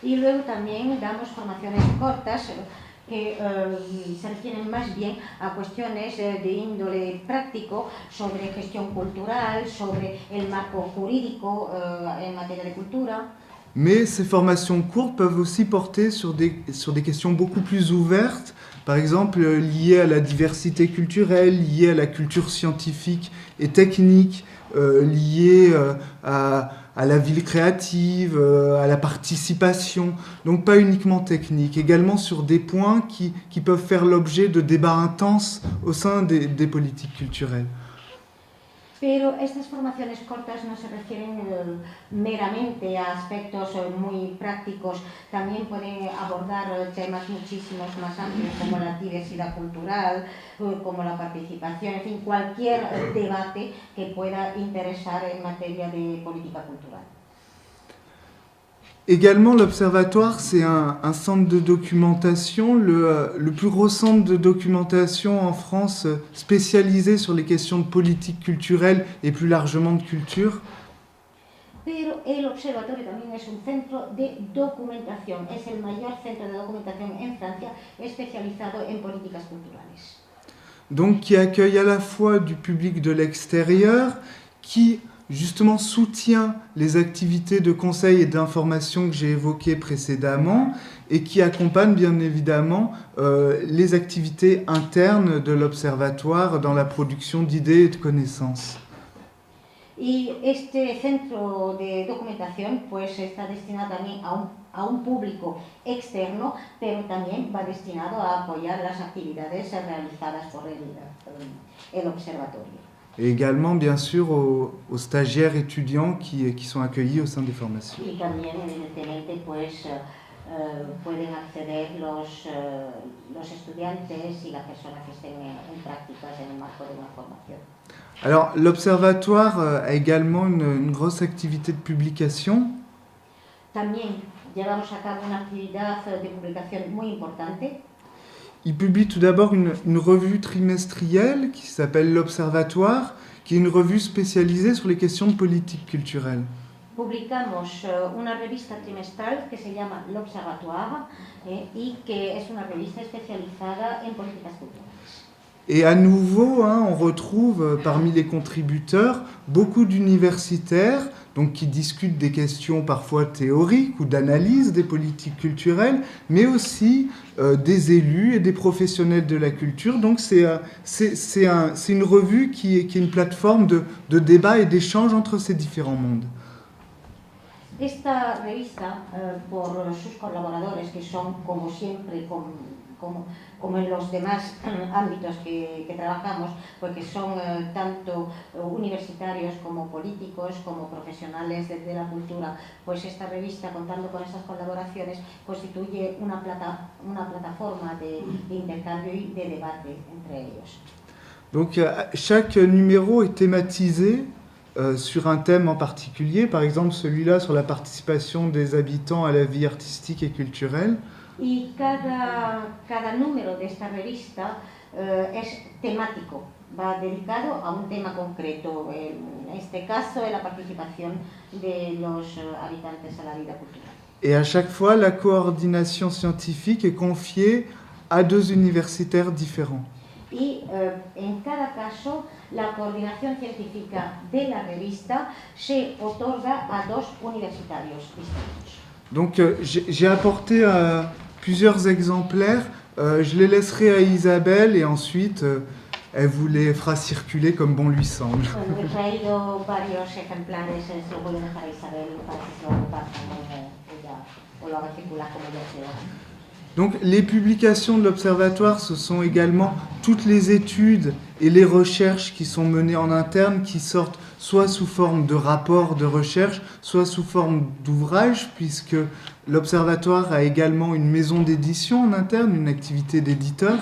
Y luego también damos formaciones cortas que se refieren más bien a cuestiones de índole práctico sobre gestión cultural, sobre el marco jurídico en materia de cultura. Mais ces formations courtes peuvent aussi porter sur des questions beaucoup plus ouvertes, par exemple liées à la diversité culturelle, liées à la culture scientifique et technique, liées à la ville créative, à la participation, donc pas uniquement technique, également sur des points qui peuvent faire l'objet de débats intenses au sein des politiques culturelles. Pero estas formaciones cortas no se refieren meramente a aspectos muy prácticos, también pueden abordar temas muchísimos más amplios como la diversidad cultural, como la participación, en fin, cualquier debate que pueda interesar en materia de política cultural. Également, l'Observatoire, c'est un centre de documentation, le plus gros centre de documentation en France spécialisé sur les questions de politique culturelle et plus largement de culture. Pero el observatorio también es un centro de documentación, es el mayor centro de documentación en Francia especializado en políticas culturales. Donc, qui accueille à la fois du public de l'extérieur, qui justement soutient les activités de conseil et d'information que j'ai évoquées précédemment et qui accompagne bien évidemment les activités internes de l'Observatoire dans la production d'idées et de connaissances. Y este centro de documentación pues está destinado también a un público externo, pero también va destinado a apoyar las actividades realizadas por el observatorio. Et également, bien sûr, aux stagiaires étudiants qui sont accueillis au sein des formations. Y también, evidentemente, pues pueden acceder los estudiantes y las personas que estén en prácticas en el marco de una formación. Alors, l'Observatoire a également une grosse activité de publication. También llevamos a cabo una actividad de publicación muy importante. Il publie tout d'abord une revue trimestrielle qui s'appelle l'Observatoire, qui est une revue spécialisée sur les questions de politique culturelle. Publicamos una revista trimestral que se llama L'Observatoire y que es una revista especializada en políticas culturales. Et à nouveau, on retrouve parmi les contributeurs beaucoup d'universitaires, donc qui discutent des questions parfois théoriques ou d'analyse des politiques culturelles, mais aussi des élus et des professionnels de la culture. Donc c'est une revue qui est une plateforme de débat et d'échange entre ces différents mondes. Esta revista, por sus colaboradores, que son como siempre, como en los demás ámbitos que trabajamos, porque son tanto universitarios como políticos, como profesionales de la cultura, pues esta revista, contando con estas colaboraciones, constituye una plataforma de intercambio y de debate entre ellos. Donc chaque numéro est thématisé sur un thème en particulier, par exemple celui-là sur la participation des habitants à la vie artistique et culturelle. Y cada número de esta revista es temático, va dedicado a un tema concreto, en este caso la participación de los habitantes a la vida cultural. Et à chaque fois, la coordination scientifique est confiée à 2 universitaires différents. Y en cada caso, la coordinación científica de la revista se otorga a 2 universitarios distintos. Donc j'ai apporté plusieurs exemplaires, je les laisserai à Isabelle et ensuite elle vous les fera circuler comme bon lui semble. Bueno, he traído varios ejemplares, se lo voy a dejar a Isabel para que se lo compartan o lo haga circular como yo quiera. Donc les publications de l'Observatoire, ce sont également toutes les études et les recherches qui sont menées en interne, qui sortent soit sous forme de rapports de recherche, soit sous forme d'ouvrages, puisque l'Observatoire a également une maison d'édition en interne, une activité d'éditeur.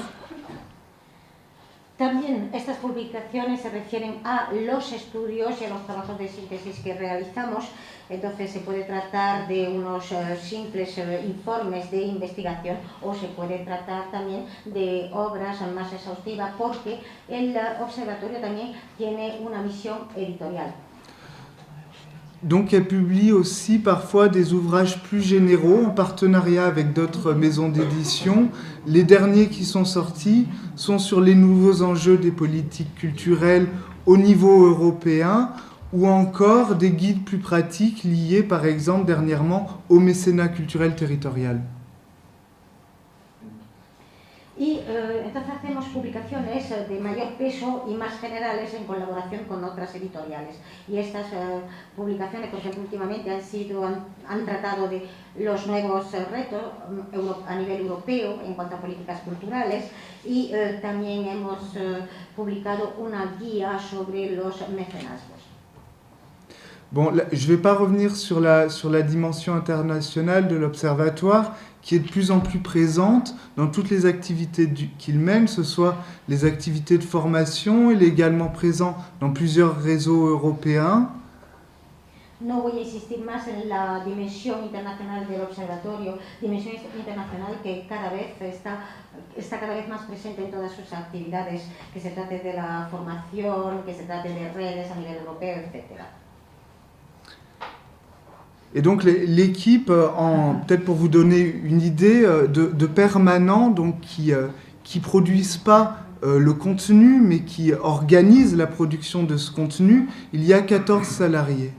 También estas publicaciones se refieren a los estudios y a los trabajos de síntesis que realizamos, entonces se puede tratar de unos simples informes de investigación o se puede tratar también de obras más exhaustivas porque el observatorio también tiene una misión editorial. Donc elle publie aussi parfois des ouvrages plus généraux en partenariat avec d'autres maisons d'édition. Les derniers qui sont sortis sont sur les nouveaux enjeux des politiques culturelles au niveau européen ou encore des guides plus pratiques liés par exemple dernièrement au mécénat culturel territorial. Y entonces hacemos publicaciones de mayor peso y más generales en colaboración con otras editoriales. Y estas publicaciones, por ejemplo, últimamente han tratado de los nuevos retos a nivel europeo en cuanto a políticas culturales y también hemos publicado una guía sobre los mecenazgos. Bon, là, je ne vais pas revenir sur la dimension internationale de l'Observatoire, qui est de plus en plus présente dans toutes les activités qu'il mène, ce soit les activités de formation, il est également présent dans plusieurs réseaux européens. No voy a insistir más en la dimensión internacional del observatorio, dimensión internacional que cada vez está cada vez más presente en todas sus actividades, que se trate de la formación, que se trate de redes a nivel europeo, etc. Et donc l'équipe, peut-être pour vous donner une idée, de permanents donc, qui produisent pas le contenu, mais qui organisent la production de ce contenu, il y a 14 salariés.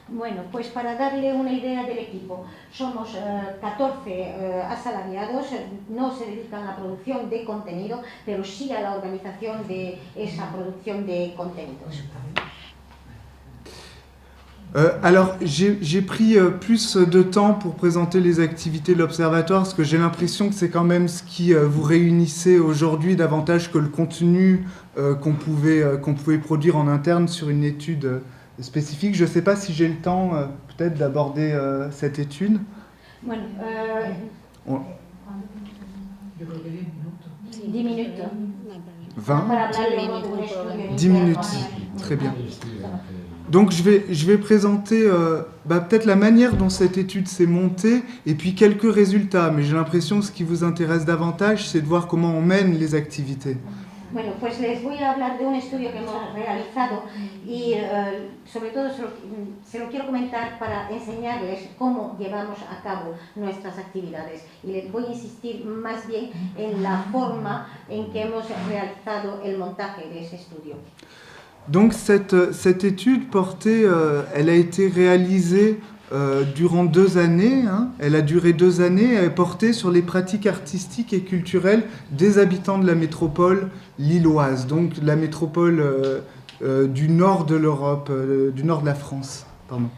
Bueno, pues para darle una idea del equipo, somos 14 asalariados, no se dedican a la producción de contenido, pero sí a la organización de esa producción de contenidos. Alors, j'ai pris plus de temps pour présenter les activités de l'Observatoire, parce que j'ai l'impression que c'est quand même ce qui vous réunissait aujourd'hui davantage que le contenu qu'on pouvait produire en interne sur une étude spécifique. Je ne sais pas si j'ai le temps peut-être d'aborder cette étude. Bueno, 10 minutes. 20 10 minutes, très bien. Donc je vais présenter peut-être la manière dont cette étude s'est montée et puis quelques résultats, mais j'ai l'impression que ce qui vous intéresse davantage, c'est de voir comment on mène les activités. Bueno, pues les voy a hablar de un estudio que hemos realizado y sobre todo se lo quiero comentar para enseñarles cómo llevamos a cabo nuestras actividades y les voy a insistir más bien en la forma en que hemos realizado el montaje de ese estudio. Donc cette étude portait, elle a été réalisée durant 2 années, hein. Elle a duré 2 années, elle portait sur les pratiques artistiques et culturelles des habitants de la métropole lilloise, donc la métropole du nord de l'Europe, du nord de la France. Pardon.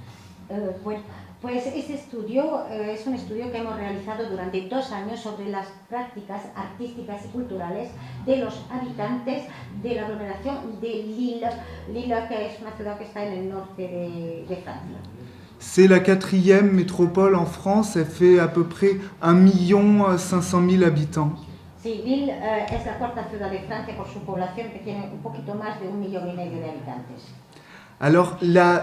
Bueno, pues este estudio es un estudio que hemos realizado durante 2 años sobre las prácticas artísticas y culturales de los habitantes de la aglomeración de Lille, Lille que es una ciudad que está en el norte de Francia. C'est la 4e métropole en France, elle fait à peu près 1 500 000 habitants. Sí, Lille es la 4ª ciudad de Francia por su población, que tiene un poquito más de 1,5 millones de habitantes. Alors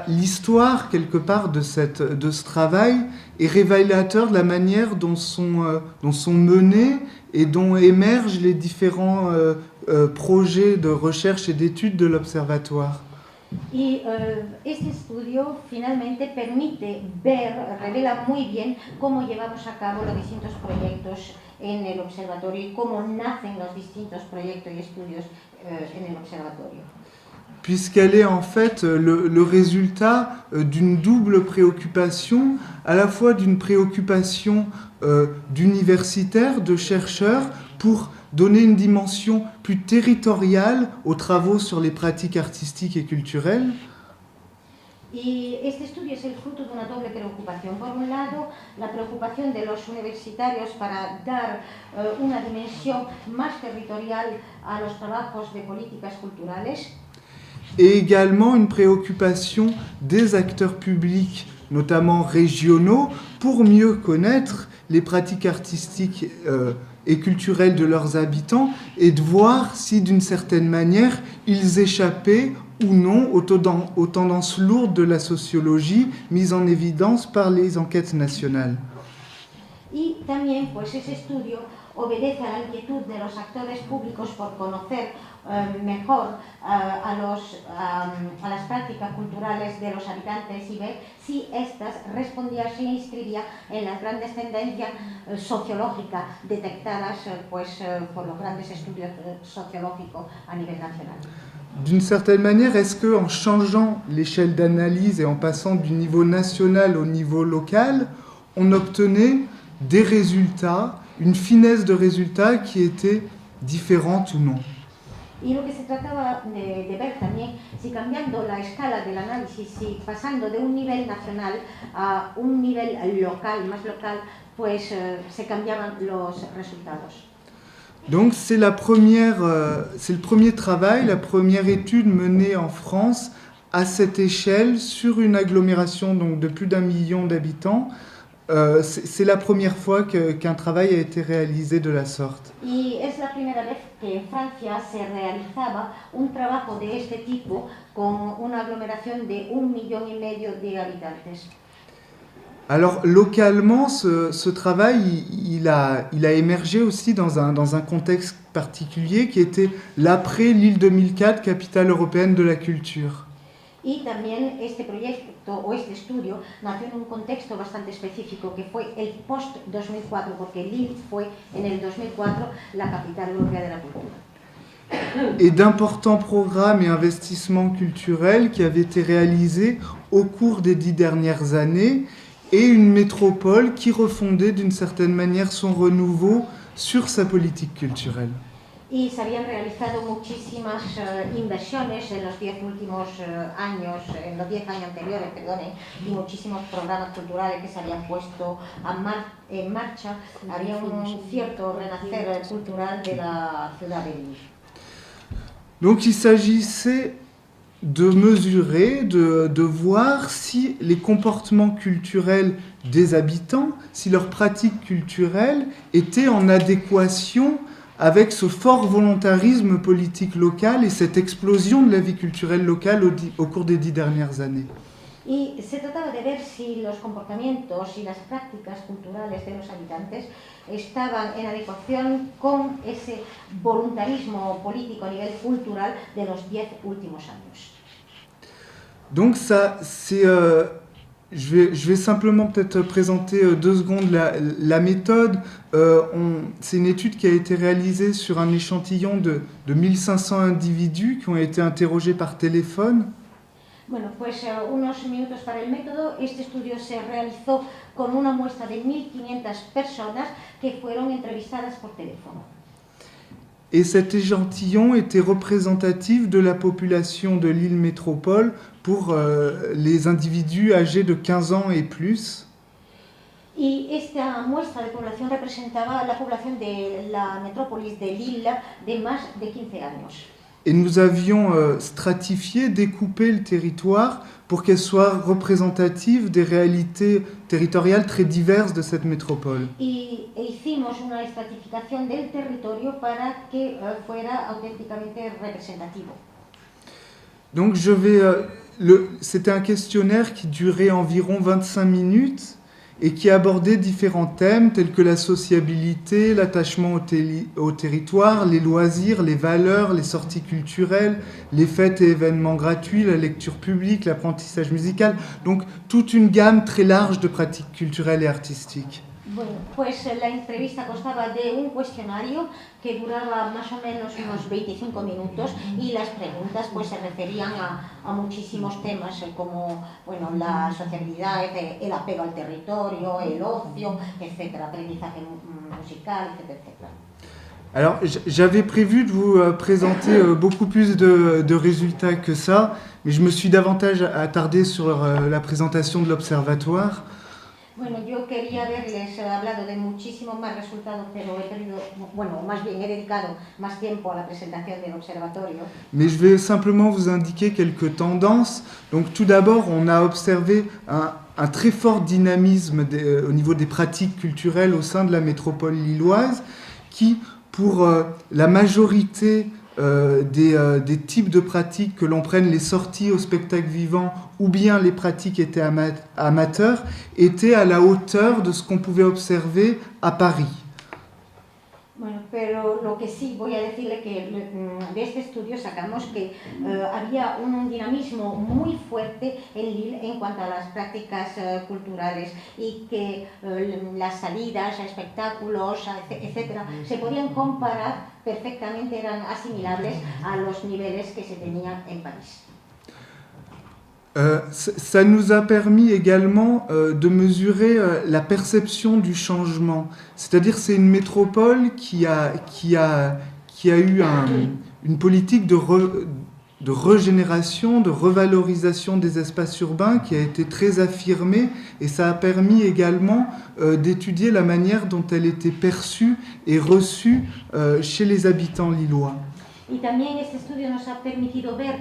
l'histoire, quelque part, de ce travail est révélateur de la manière dont sont menés et dont émergent les différents projets de recherche et d'études de l'Observatoire. Y este estudio finalmente permite ver, revela muy bien cómo llevamos a cabo los distintos proyectos en el observatorio y cómo nacen los distintos proyectos y estudios en el observatorio. Puisqu'elle est en fait le résultat d'une double préoccupation, à la fois d'une préoccupation d'universitaires, de chercheurs, pour donner une dimension plus territoriale aux travaux sur les pratiques artistiques et culturelles. Y este estudio es el fruto de una doble preocupación. Por un lado, la preocupación de los universitarios para dar una dimensión más territorial a los trabajos de políticas culturales. Et également une préoccupation des acteurs publics, notamment régionaux, pour mieux connaître les pratiques artistiques et culturelles de leurs habitants et de voir si, d'une certaine manière, ils échappaient ou non aux tendances lourdes de la sociologie mises en évidence par les enquêtes nationales. Y también, pues, ese estudio obedece a la inquietud de los actores públicos por conocer mejor a las prácticas culturales de los habitantes y ver si estas respondían, se inscribían en las grandes tendencias sociológicas detectadas por los grandes estudios sociológicos a nivel nacional. D'une certaine manière, est-ce qu'en changeant l'échelle d'analyse et en passant du niveau national au niveau local, on obtenait des résultats, une finesse de résultats qui était différente ou non? Y lo que se trataba de ver también, si cambiando la escala del análisis, si pasando de un nivel nacional a un nivel local, más local, pues se cambiaban los resultados. Donc c'est le premier travail, la première étude menée en France à cette échelle sur une agglomération donc, de plus d'1 million d'habitants. C'est la première fois qu'un travail a été réalisé de la sorte. Y es la primera vez que en Francia se realizaba un trabajo de este tipo con una aglomeración de 1,5 millones de habitantes. Alors localement, ce travail, il a émergé aussi dans un contexte particulier qui était l'après Lille 2004, capitale européenne de la culture. Y también este proyecto o este estudio nació en un contexto bastante específico que fue el post-2004, porque Lille fue en el 2004 la capital europea de la cultura. Et d'importants programmes et investissements culturels qui avaient été réalisés au cours des 10 dernières années et une métropole qui refondait d'une certaine manière son renouveau sur sa politique culturelle. Y se habían realizado muchísimas inversiones en los 10 últimos años, en los 10 años anteriores, perdone, y muchísimos programas culturales que se habían puesto en marcha. Había un cierto renacer cultural de la ciudad de Lille. Donc il s'agissait de mesurer, de voir si les comportements culturels des habitants, si leurs pratiques culturelles étaient en adéquation avec ce fort volontarisme politique local et cette explosion de la vie culturelle locale au cours des 10 dernières années. Y se trataba de ver si los comportamientos y las prácticas culturales de los habitantes estaban en adecuación con ese voluntarismo político a nivel cultural de los 10 últimos años. Donc ça, c'est Je vais simplement peut-être présenter 2 secondes la méthode. C'est une étude qui a été réalisée sur un échantillon de 1500 individus qui ont été interrogés par téléphone. Bueno, pues unos minutos para el método. Este estudio se realizó con una muestra de 1500 personas que fueron entrevistadas por teléfono. Et cet échantillon était représentatif de la population de Lille Métropole pour les individus âgés de 15 ans et plus. Y esta muestra de población representaba la población de la metrópolis de Lille de más de 15 años. Et nous avions stratifié, découpé le territoire pour qu'elle soit représentative des réalités territoriales très diverses de cette métropole. Hicimos una estratificación del territorio para que fuera auténticamente representativo. Donc c'était un questionnaire qui durait environ 25 minutes et qui abordait différents thèmes tels que la sociabilité, l'attachement au territoire, les loisirs, les valeurs, les sorties culturelles, les fêtes et événements gratuits, la lecture publique, l'apprentissage musical. Donc toute une gamme très large de pratiques culturelles et artistiques. Bueno, pues la entrevista constaba de un cuestionario que duraba más o menos unos 25 minutos y las preguntas pues se referían a muchísimos temas como bueno, la sociabilidad, el apego al territorio, el ocio, etcétera, aprendizaje musical, etcétera, etcétera. Alors j'avais prévu de vous présenter beaucoup plus de résultats que ça, mais je me suis davantage attardé sur la présentation de l'observatoire. Bueno, yo quería haberles hablado de muchísimos más resultados, pero más bien he dedicado más tiempo a la presentación del observatorio. Mais je vais simplement vous indiquer quelques tendances. Donc tout d'abord, on a observé un très fort dynamisme au niveau des pratiques culturelles au sein de la métropole lilloise, qui, pour la majorité des types de pratiques, que l'on prenne les sorties au spectacle vivant ou bien les pratiques étaient amateurs, étaient à la hauteur de ce qu'on pouvait observer à Paris. Bueno, pero lo que sí voy a decirle que de este estudio sacamos que había un dinamismo muy fuerte en Lille en cuanto a las prácticas culturales y que las salidas a espectáculos, etcétera, se podían comparar perfectamente, eran asimilables a los niveles que se tenían en París. Ça nous a permis également de mesurer la perception du changement. C'est-à-dire c'est une métropole qui a eu une politique de régénération, de revalorisation des espaces urbains qui a été très affirmée, et ça a permis également d'étudier la manière dont elle était perçue et reçue chez les habitants lillois. Y también este estudio nos ha permitido ver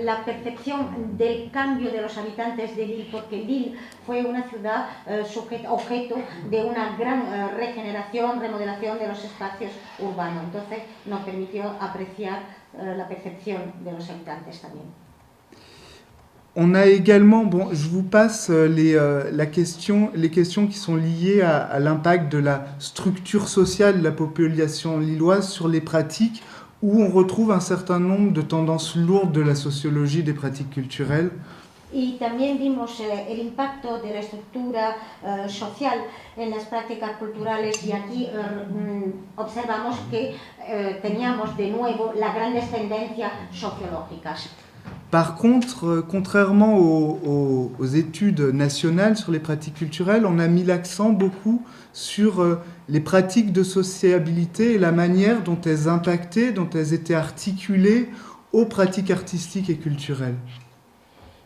la percepción del cambio de los habitantes de Lille, porque Lille fue una ciudad objeto de una gran regeneración, remodelación de los espacios urbanos. Entonces nos permitió apreciar la percepción de los habitantes también. On a également, je vous passe les questions qui sont liées à l'impact de la structure sociale de la population lilloise sur les pratiques, où on retrouve un certain nombre de tendances lourdes de la sociologie des pratiques culturelles. Y también vimos el impacto de la estructura social en las prácticas culturales, y aquí observamos que teníamos de nuevo las grandes tendencias sociológicas. Par contre, contrairement aux études nationales sur les pratiques culturelles, on a mis l'accent beaucoup sur les pratiques de sociabilité et la manière dont elles impactaient, dont elles étaient articulées aux pratiques artistiques et culturelles.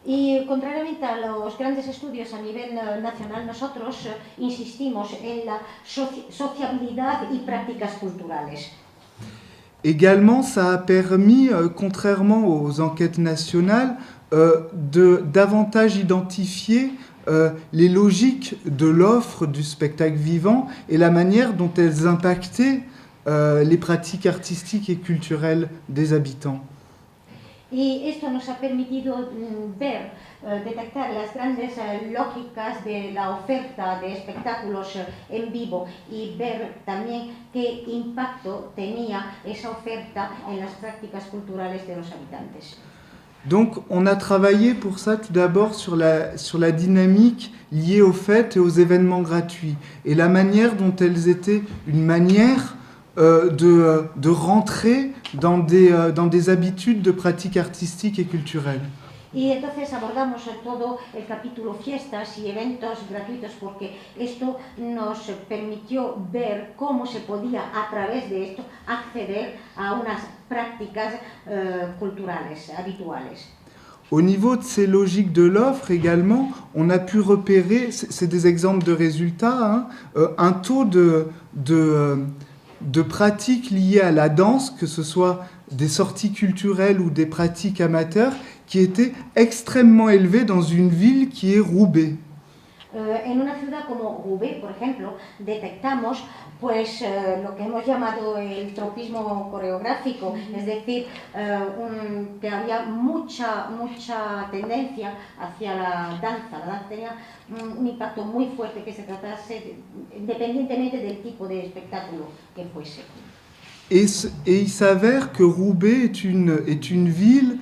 Y contrariamente a los grandes estudios a nivel nacional, nosotros insistimos en la sociabilidad y prácticas culturales. Également, ça a permis, contrairement aux enquêtes nationales, de davantage identifier les logiques de l'offre du spectacle vivant et la manière dont elles impactaient les pratiques artistiques et culturelles des habitants. Y esto nos ha permitido detectar las grandes lógicas de la oferta de espectáculos en vivo y ver también qué impacto tenía esa oferta en las prácticas culturales de los habitantes. Donc on a travaillé pour ça tout d'abord sur la dynamique liée aux fêtes et aux événements gratuits et la manière dont elles étaient une manière de rentrer dans des habitudes de pratiques artistiques et culturelles. Y entonces abordamos todo el capítulo fiestas y eventos gratuitos porque esto nos permitió ver cómo se podía a través de esto acceder a unas prácticas culturales habituales. Au niveau de ces logiques de l'offre également, on a pu repérer, c'est des exemples de résultats, un taux de pratiques liées à la danse, que ce soit des sorties culturelles ou des pratiques amateurs, qui étaient extrêmement élevé dans une ville qui est Roubaix. En una ciudad como Roubaix, por ejemplo, detectamos pues lo que hemos llamado el tropismo coreográfico, es decir, que había mucha tendencia hacia la danza. La danza tenía un impacto muy fuerte que se tratase, independientemente del tipo de espectáculo que fuese. Et il s'avère que Roubaix est une ville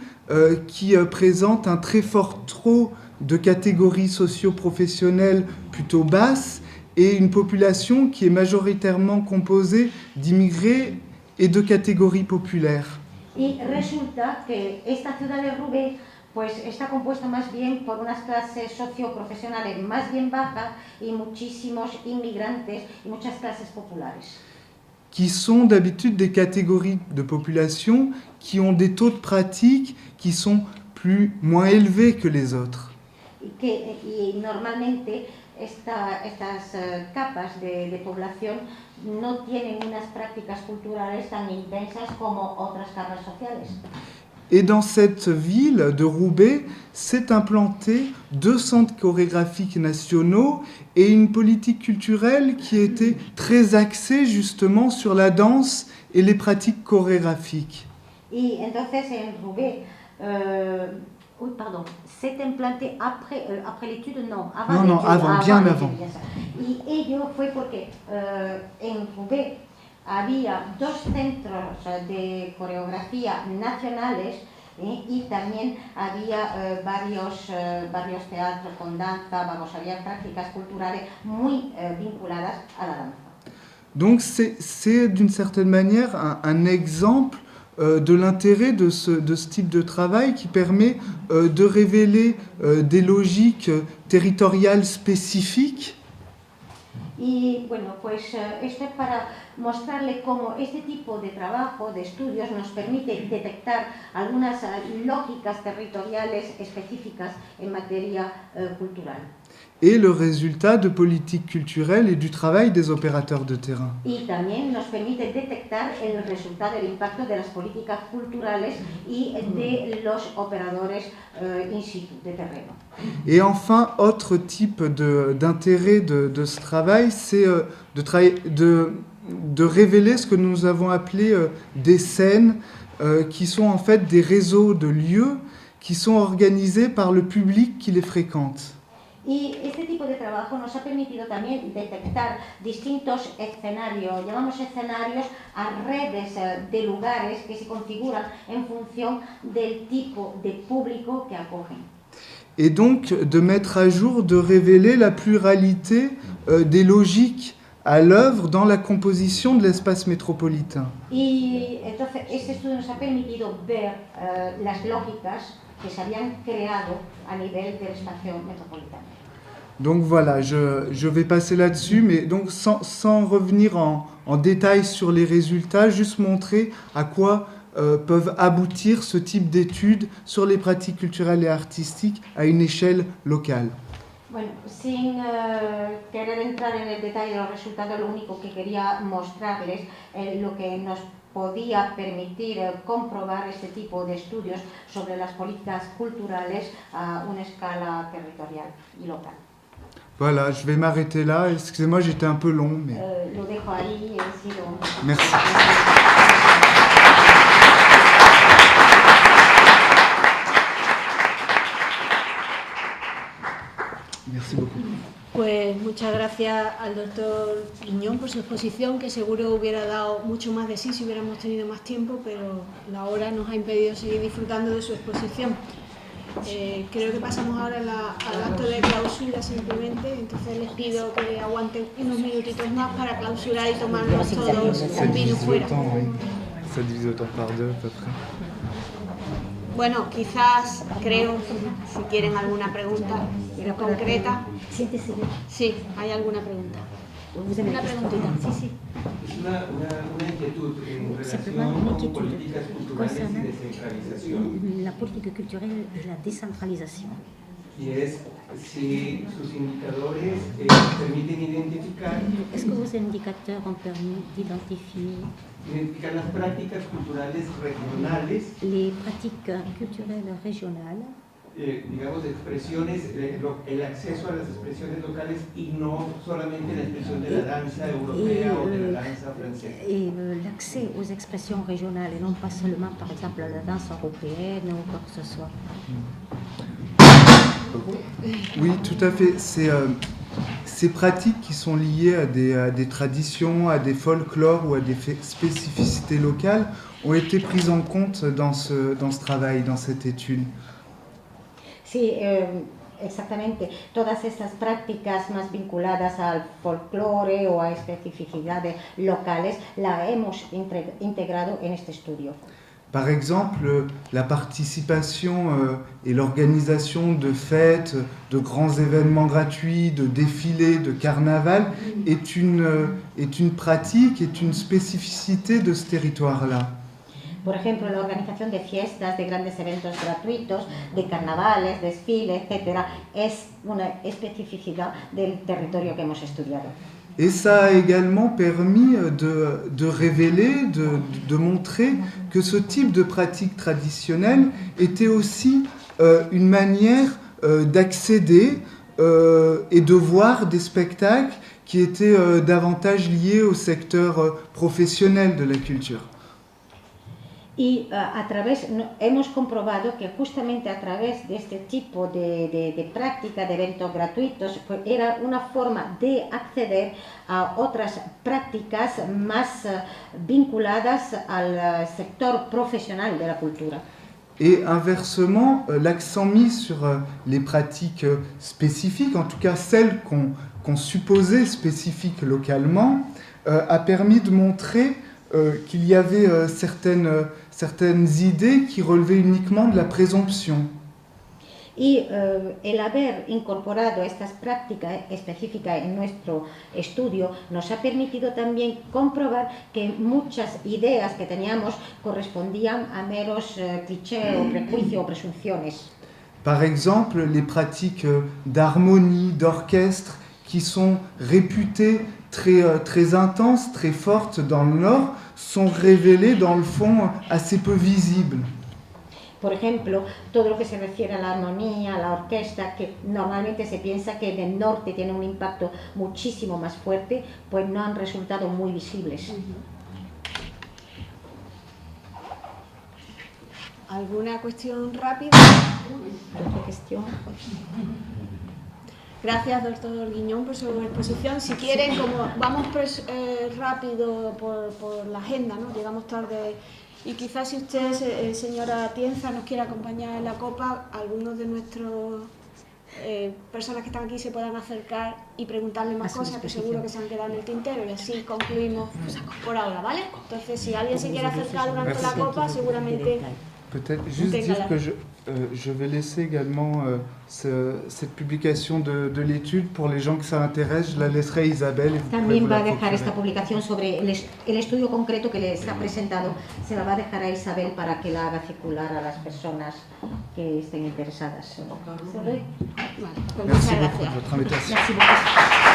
qui présente un très fort taux de catégories socio-professionnelles plutôt basses et une population qui est majoritairement composée d'immigrés et de catégories populaires. Y resulta que esta ciudad de Roubaix pues está compuesta más bien por unas clases socioprofesionales más bien bajas y muchísimos inmigrantes y muchas clases populares. Qui sont d'habitude des catégories de population qui ont des taux de pratique qui sont moins élevés que les autres. Y normalmente estas capas de población no tienen unas prácticas culturales tan intensas como otras capas sociales. Et dans cette ville de Roubaix, s'est implanté 2 centres chorégraphiques nationaux et une politique culturelle qui était très axée justement sur la danse et les pratiques chorégraphiques. Y entonces en Roubaix, s'est implanté après l'étude, non, avant non, avant, bien avant. Y ello fue porque en Roubaix había 2 centros de coreografía nacionales y también había varios teatros con danza, había prácticas culturales muy vinculadas a la danza. Donc c'est d'une certaine manière un exemple de l'intérêt de ce type de travail qui permet de révéler des logiques territoriales spécifiques. Y bueno, pues esto es para mostrarle cómo este tipo de trabajo, de estudios, nos permite detectar algunas lógicas territoriales específicas en materia cultural. Et le résultat de politiques culturelles et du travail des opérateurs de terrain. Y también nos permite detectar el resultado, el impacto de las políticas culturales y de los operadores in situ, de terreno. Et enfin, autre type d'intérêt de ce travail, c'est de révéler ce que nous avons appelé des scènes, qui sont en fait des réseaux de lieux qui sont organisés par le public qui les fréquente. Y este tipo de trabajo nos ha permitido también detectar distintos escenarios, llamamos escenarios a redes de lugares que se configuran en función del tipo de público que acogen. Et donc de mettre à jour, de révéler la pluralité des logiques à l'œuvre dans la composition de l'espace métropolitain. Y entonces este estudio nos ha permitido ver las lógicas que se habían creado a nivel del espacio metropolitano. Donc voilà, je vais passer là-dessus, mais donc sans revenir en détail sur les résultats, juste montrer à quoi peuvent aboutir ce type d'études sur les pratiques culturelles et artistiques à une échelle locale. Bueno, sin querer entrar en el detalle de los resultados, lo único que quería mostrarles es lo que nos podía permitir comprobar este tipo de estudios sobre las políticas culturales a una escala territorial y local. Voilà, je vais m'arrêter là. Excusez-moi, j'étais un peu long, mais... Lo dejo ahí, Merci. Merci beaucoup. Pues muchas gracias al doctor Guiñón por su exposición, que seguro hubiera dado mucho más de sí si hubiéramos tenido más tiempo, pero la hora nos ha impedido seguir disfrutando de su exposición. Creo que pasamos ahora al acto de clausura simplemente, entonces les pido que aguanten unos minutitos más para clausurar y tomarnos todos un vino fuera. Ça divise autant par deux, à peu près. Bueno, quizás, creo, si quieren alguna pregunta concreta. Sí, hay alguna pregunta. Una preguntita, sí. Es una inquietud en relación con políticas culturales y descentralización. La política culturelle et la décentralisation. Y es si sus indicadores permiten identificar Est-ce que vos indicateurs ont permis d'identifier las prácticas culturales regionales, les pratiques culturelles régionales, digamos, expresiones, el acceso a las expresiones locales y no solamente la expresión de la danza europea o de la danza francesa? et l'accès aux expressions régionales, et non pas seulement, par exemple, la danse européenne ou quoi que ce soit. Oui, tout à fait. Ces pratiques qui sont liées à des traditions, à des folklores ou à des spécificités locales ont été prises en compte dans ce travail, dans cette étude. Sí, exactamente. Todas estas prácticas más vinculadas al folclore o a especificidades locales la hemos integrado en este estudio. Par exemple, la participation et l'organisation de fêtes, de grands événements gratuits, de défilés, de carnaval est une pratique, est une spécificité de ce territoire-là. Por ejemplo, la organización de fiestas, de grandes eventos gratuitos, de carnavales, desfiles, etc., es una especificidad del territorio que hemos estudiado. Et ça a également permis de révéler, de montrer que ce type de pratique traditionnelle était aussi une manière d'accéder et de voir des spectacles qui étaient davantage liés au secteur professionnel de la culture. Y hemos comprobado que justamente a través de este tipo de práctica, de eventos gratuitos, pues era una forma de acceder a otras prácticas más vinculadas al sector profesional de la cultura. Et inversement, l'accent mis sur les pratiques spécifiques, en tout cas celles qu'on supposait spécifiques localement, a permis de montrer qu'il y avait certaines idées qui relevaient uniquement de la présomption. Y el haber incorporado estas prácticas específicas en nuestro estudio nos ha permitido también comprobar que muchas ideas que teníamos correspondían a meros clichés o prejuicios o presunciones. Par exemple, les pratiques d'harmonie, d'orchestre, qui sont réputées très intenses, très fortes dans le Nord, sont révélées dans le fond assez peu visibles. Por ejemplo, todo lo que se refiere a la armonía, a la orquesta, que normalmente se piensa que en el norte tiene un impacto muchísimo más fuerte, pues no han resultado muy visibles. ¿Alguna cuestión rápida? ¿Otra cuestión? Gracias, doctor Guiñón, por su exposición. Si quieren, como vamos rápido por la agenda, ¿no? Llegamos tarde, y quizás si usted, señora Tienza, nos quiere acompañar en la copa, algunos de nuestros personas que están aquí se puedan acercar y preguntarle más cosas que seguro que se han quedado en el tintero, y así concluimos por ahora, ¿vale? Entonces, si alguien se quiere acercar durante la copa, seguramente... Peut-être juste dire que je vais laisser également cette publication de l'étude pour les gens que ça intéresse. Je la laisserai à Isabelle. También va a dejar esta publicación sobre el estudio concreto que les ha presentado. Se la va a dejar a Isabel para que la haga circular a las personas que estén interesadas. Vale, pues Merci muchas beaucoup gracias. de votre invitation. Merci beaucoup.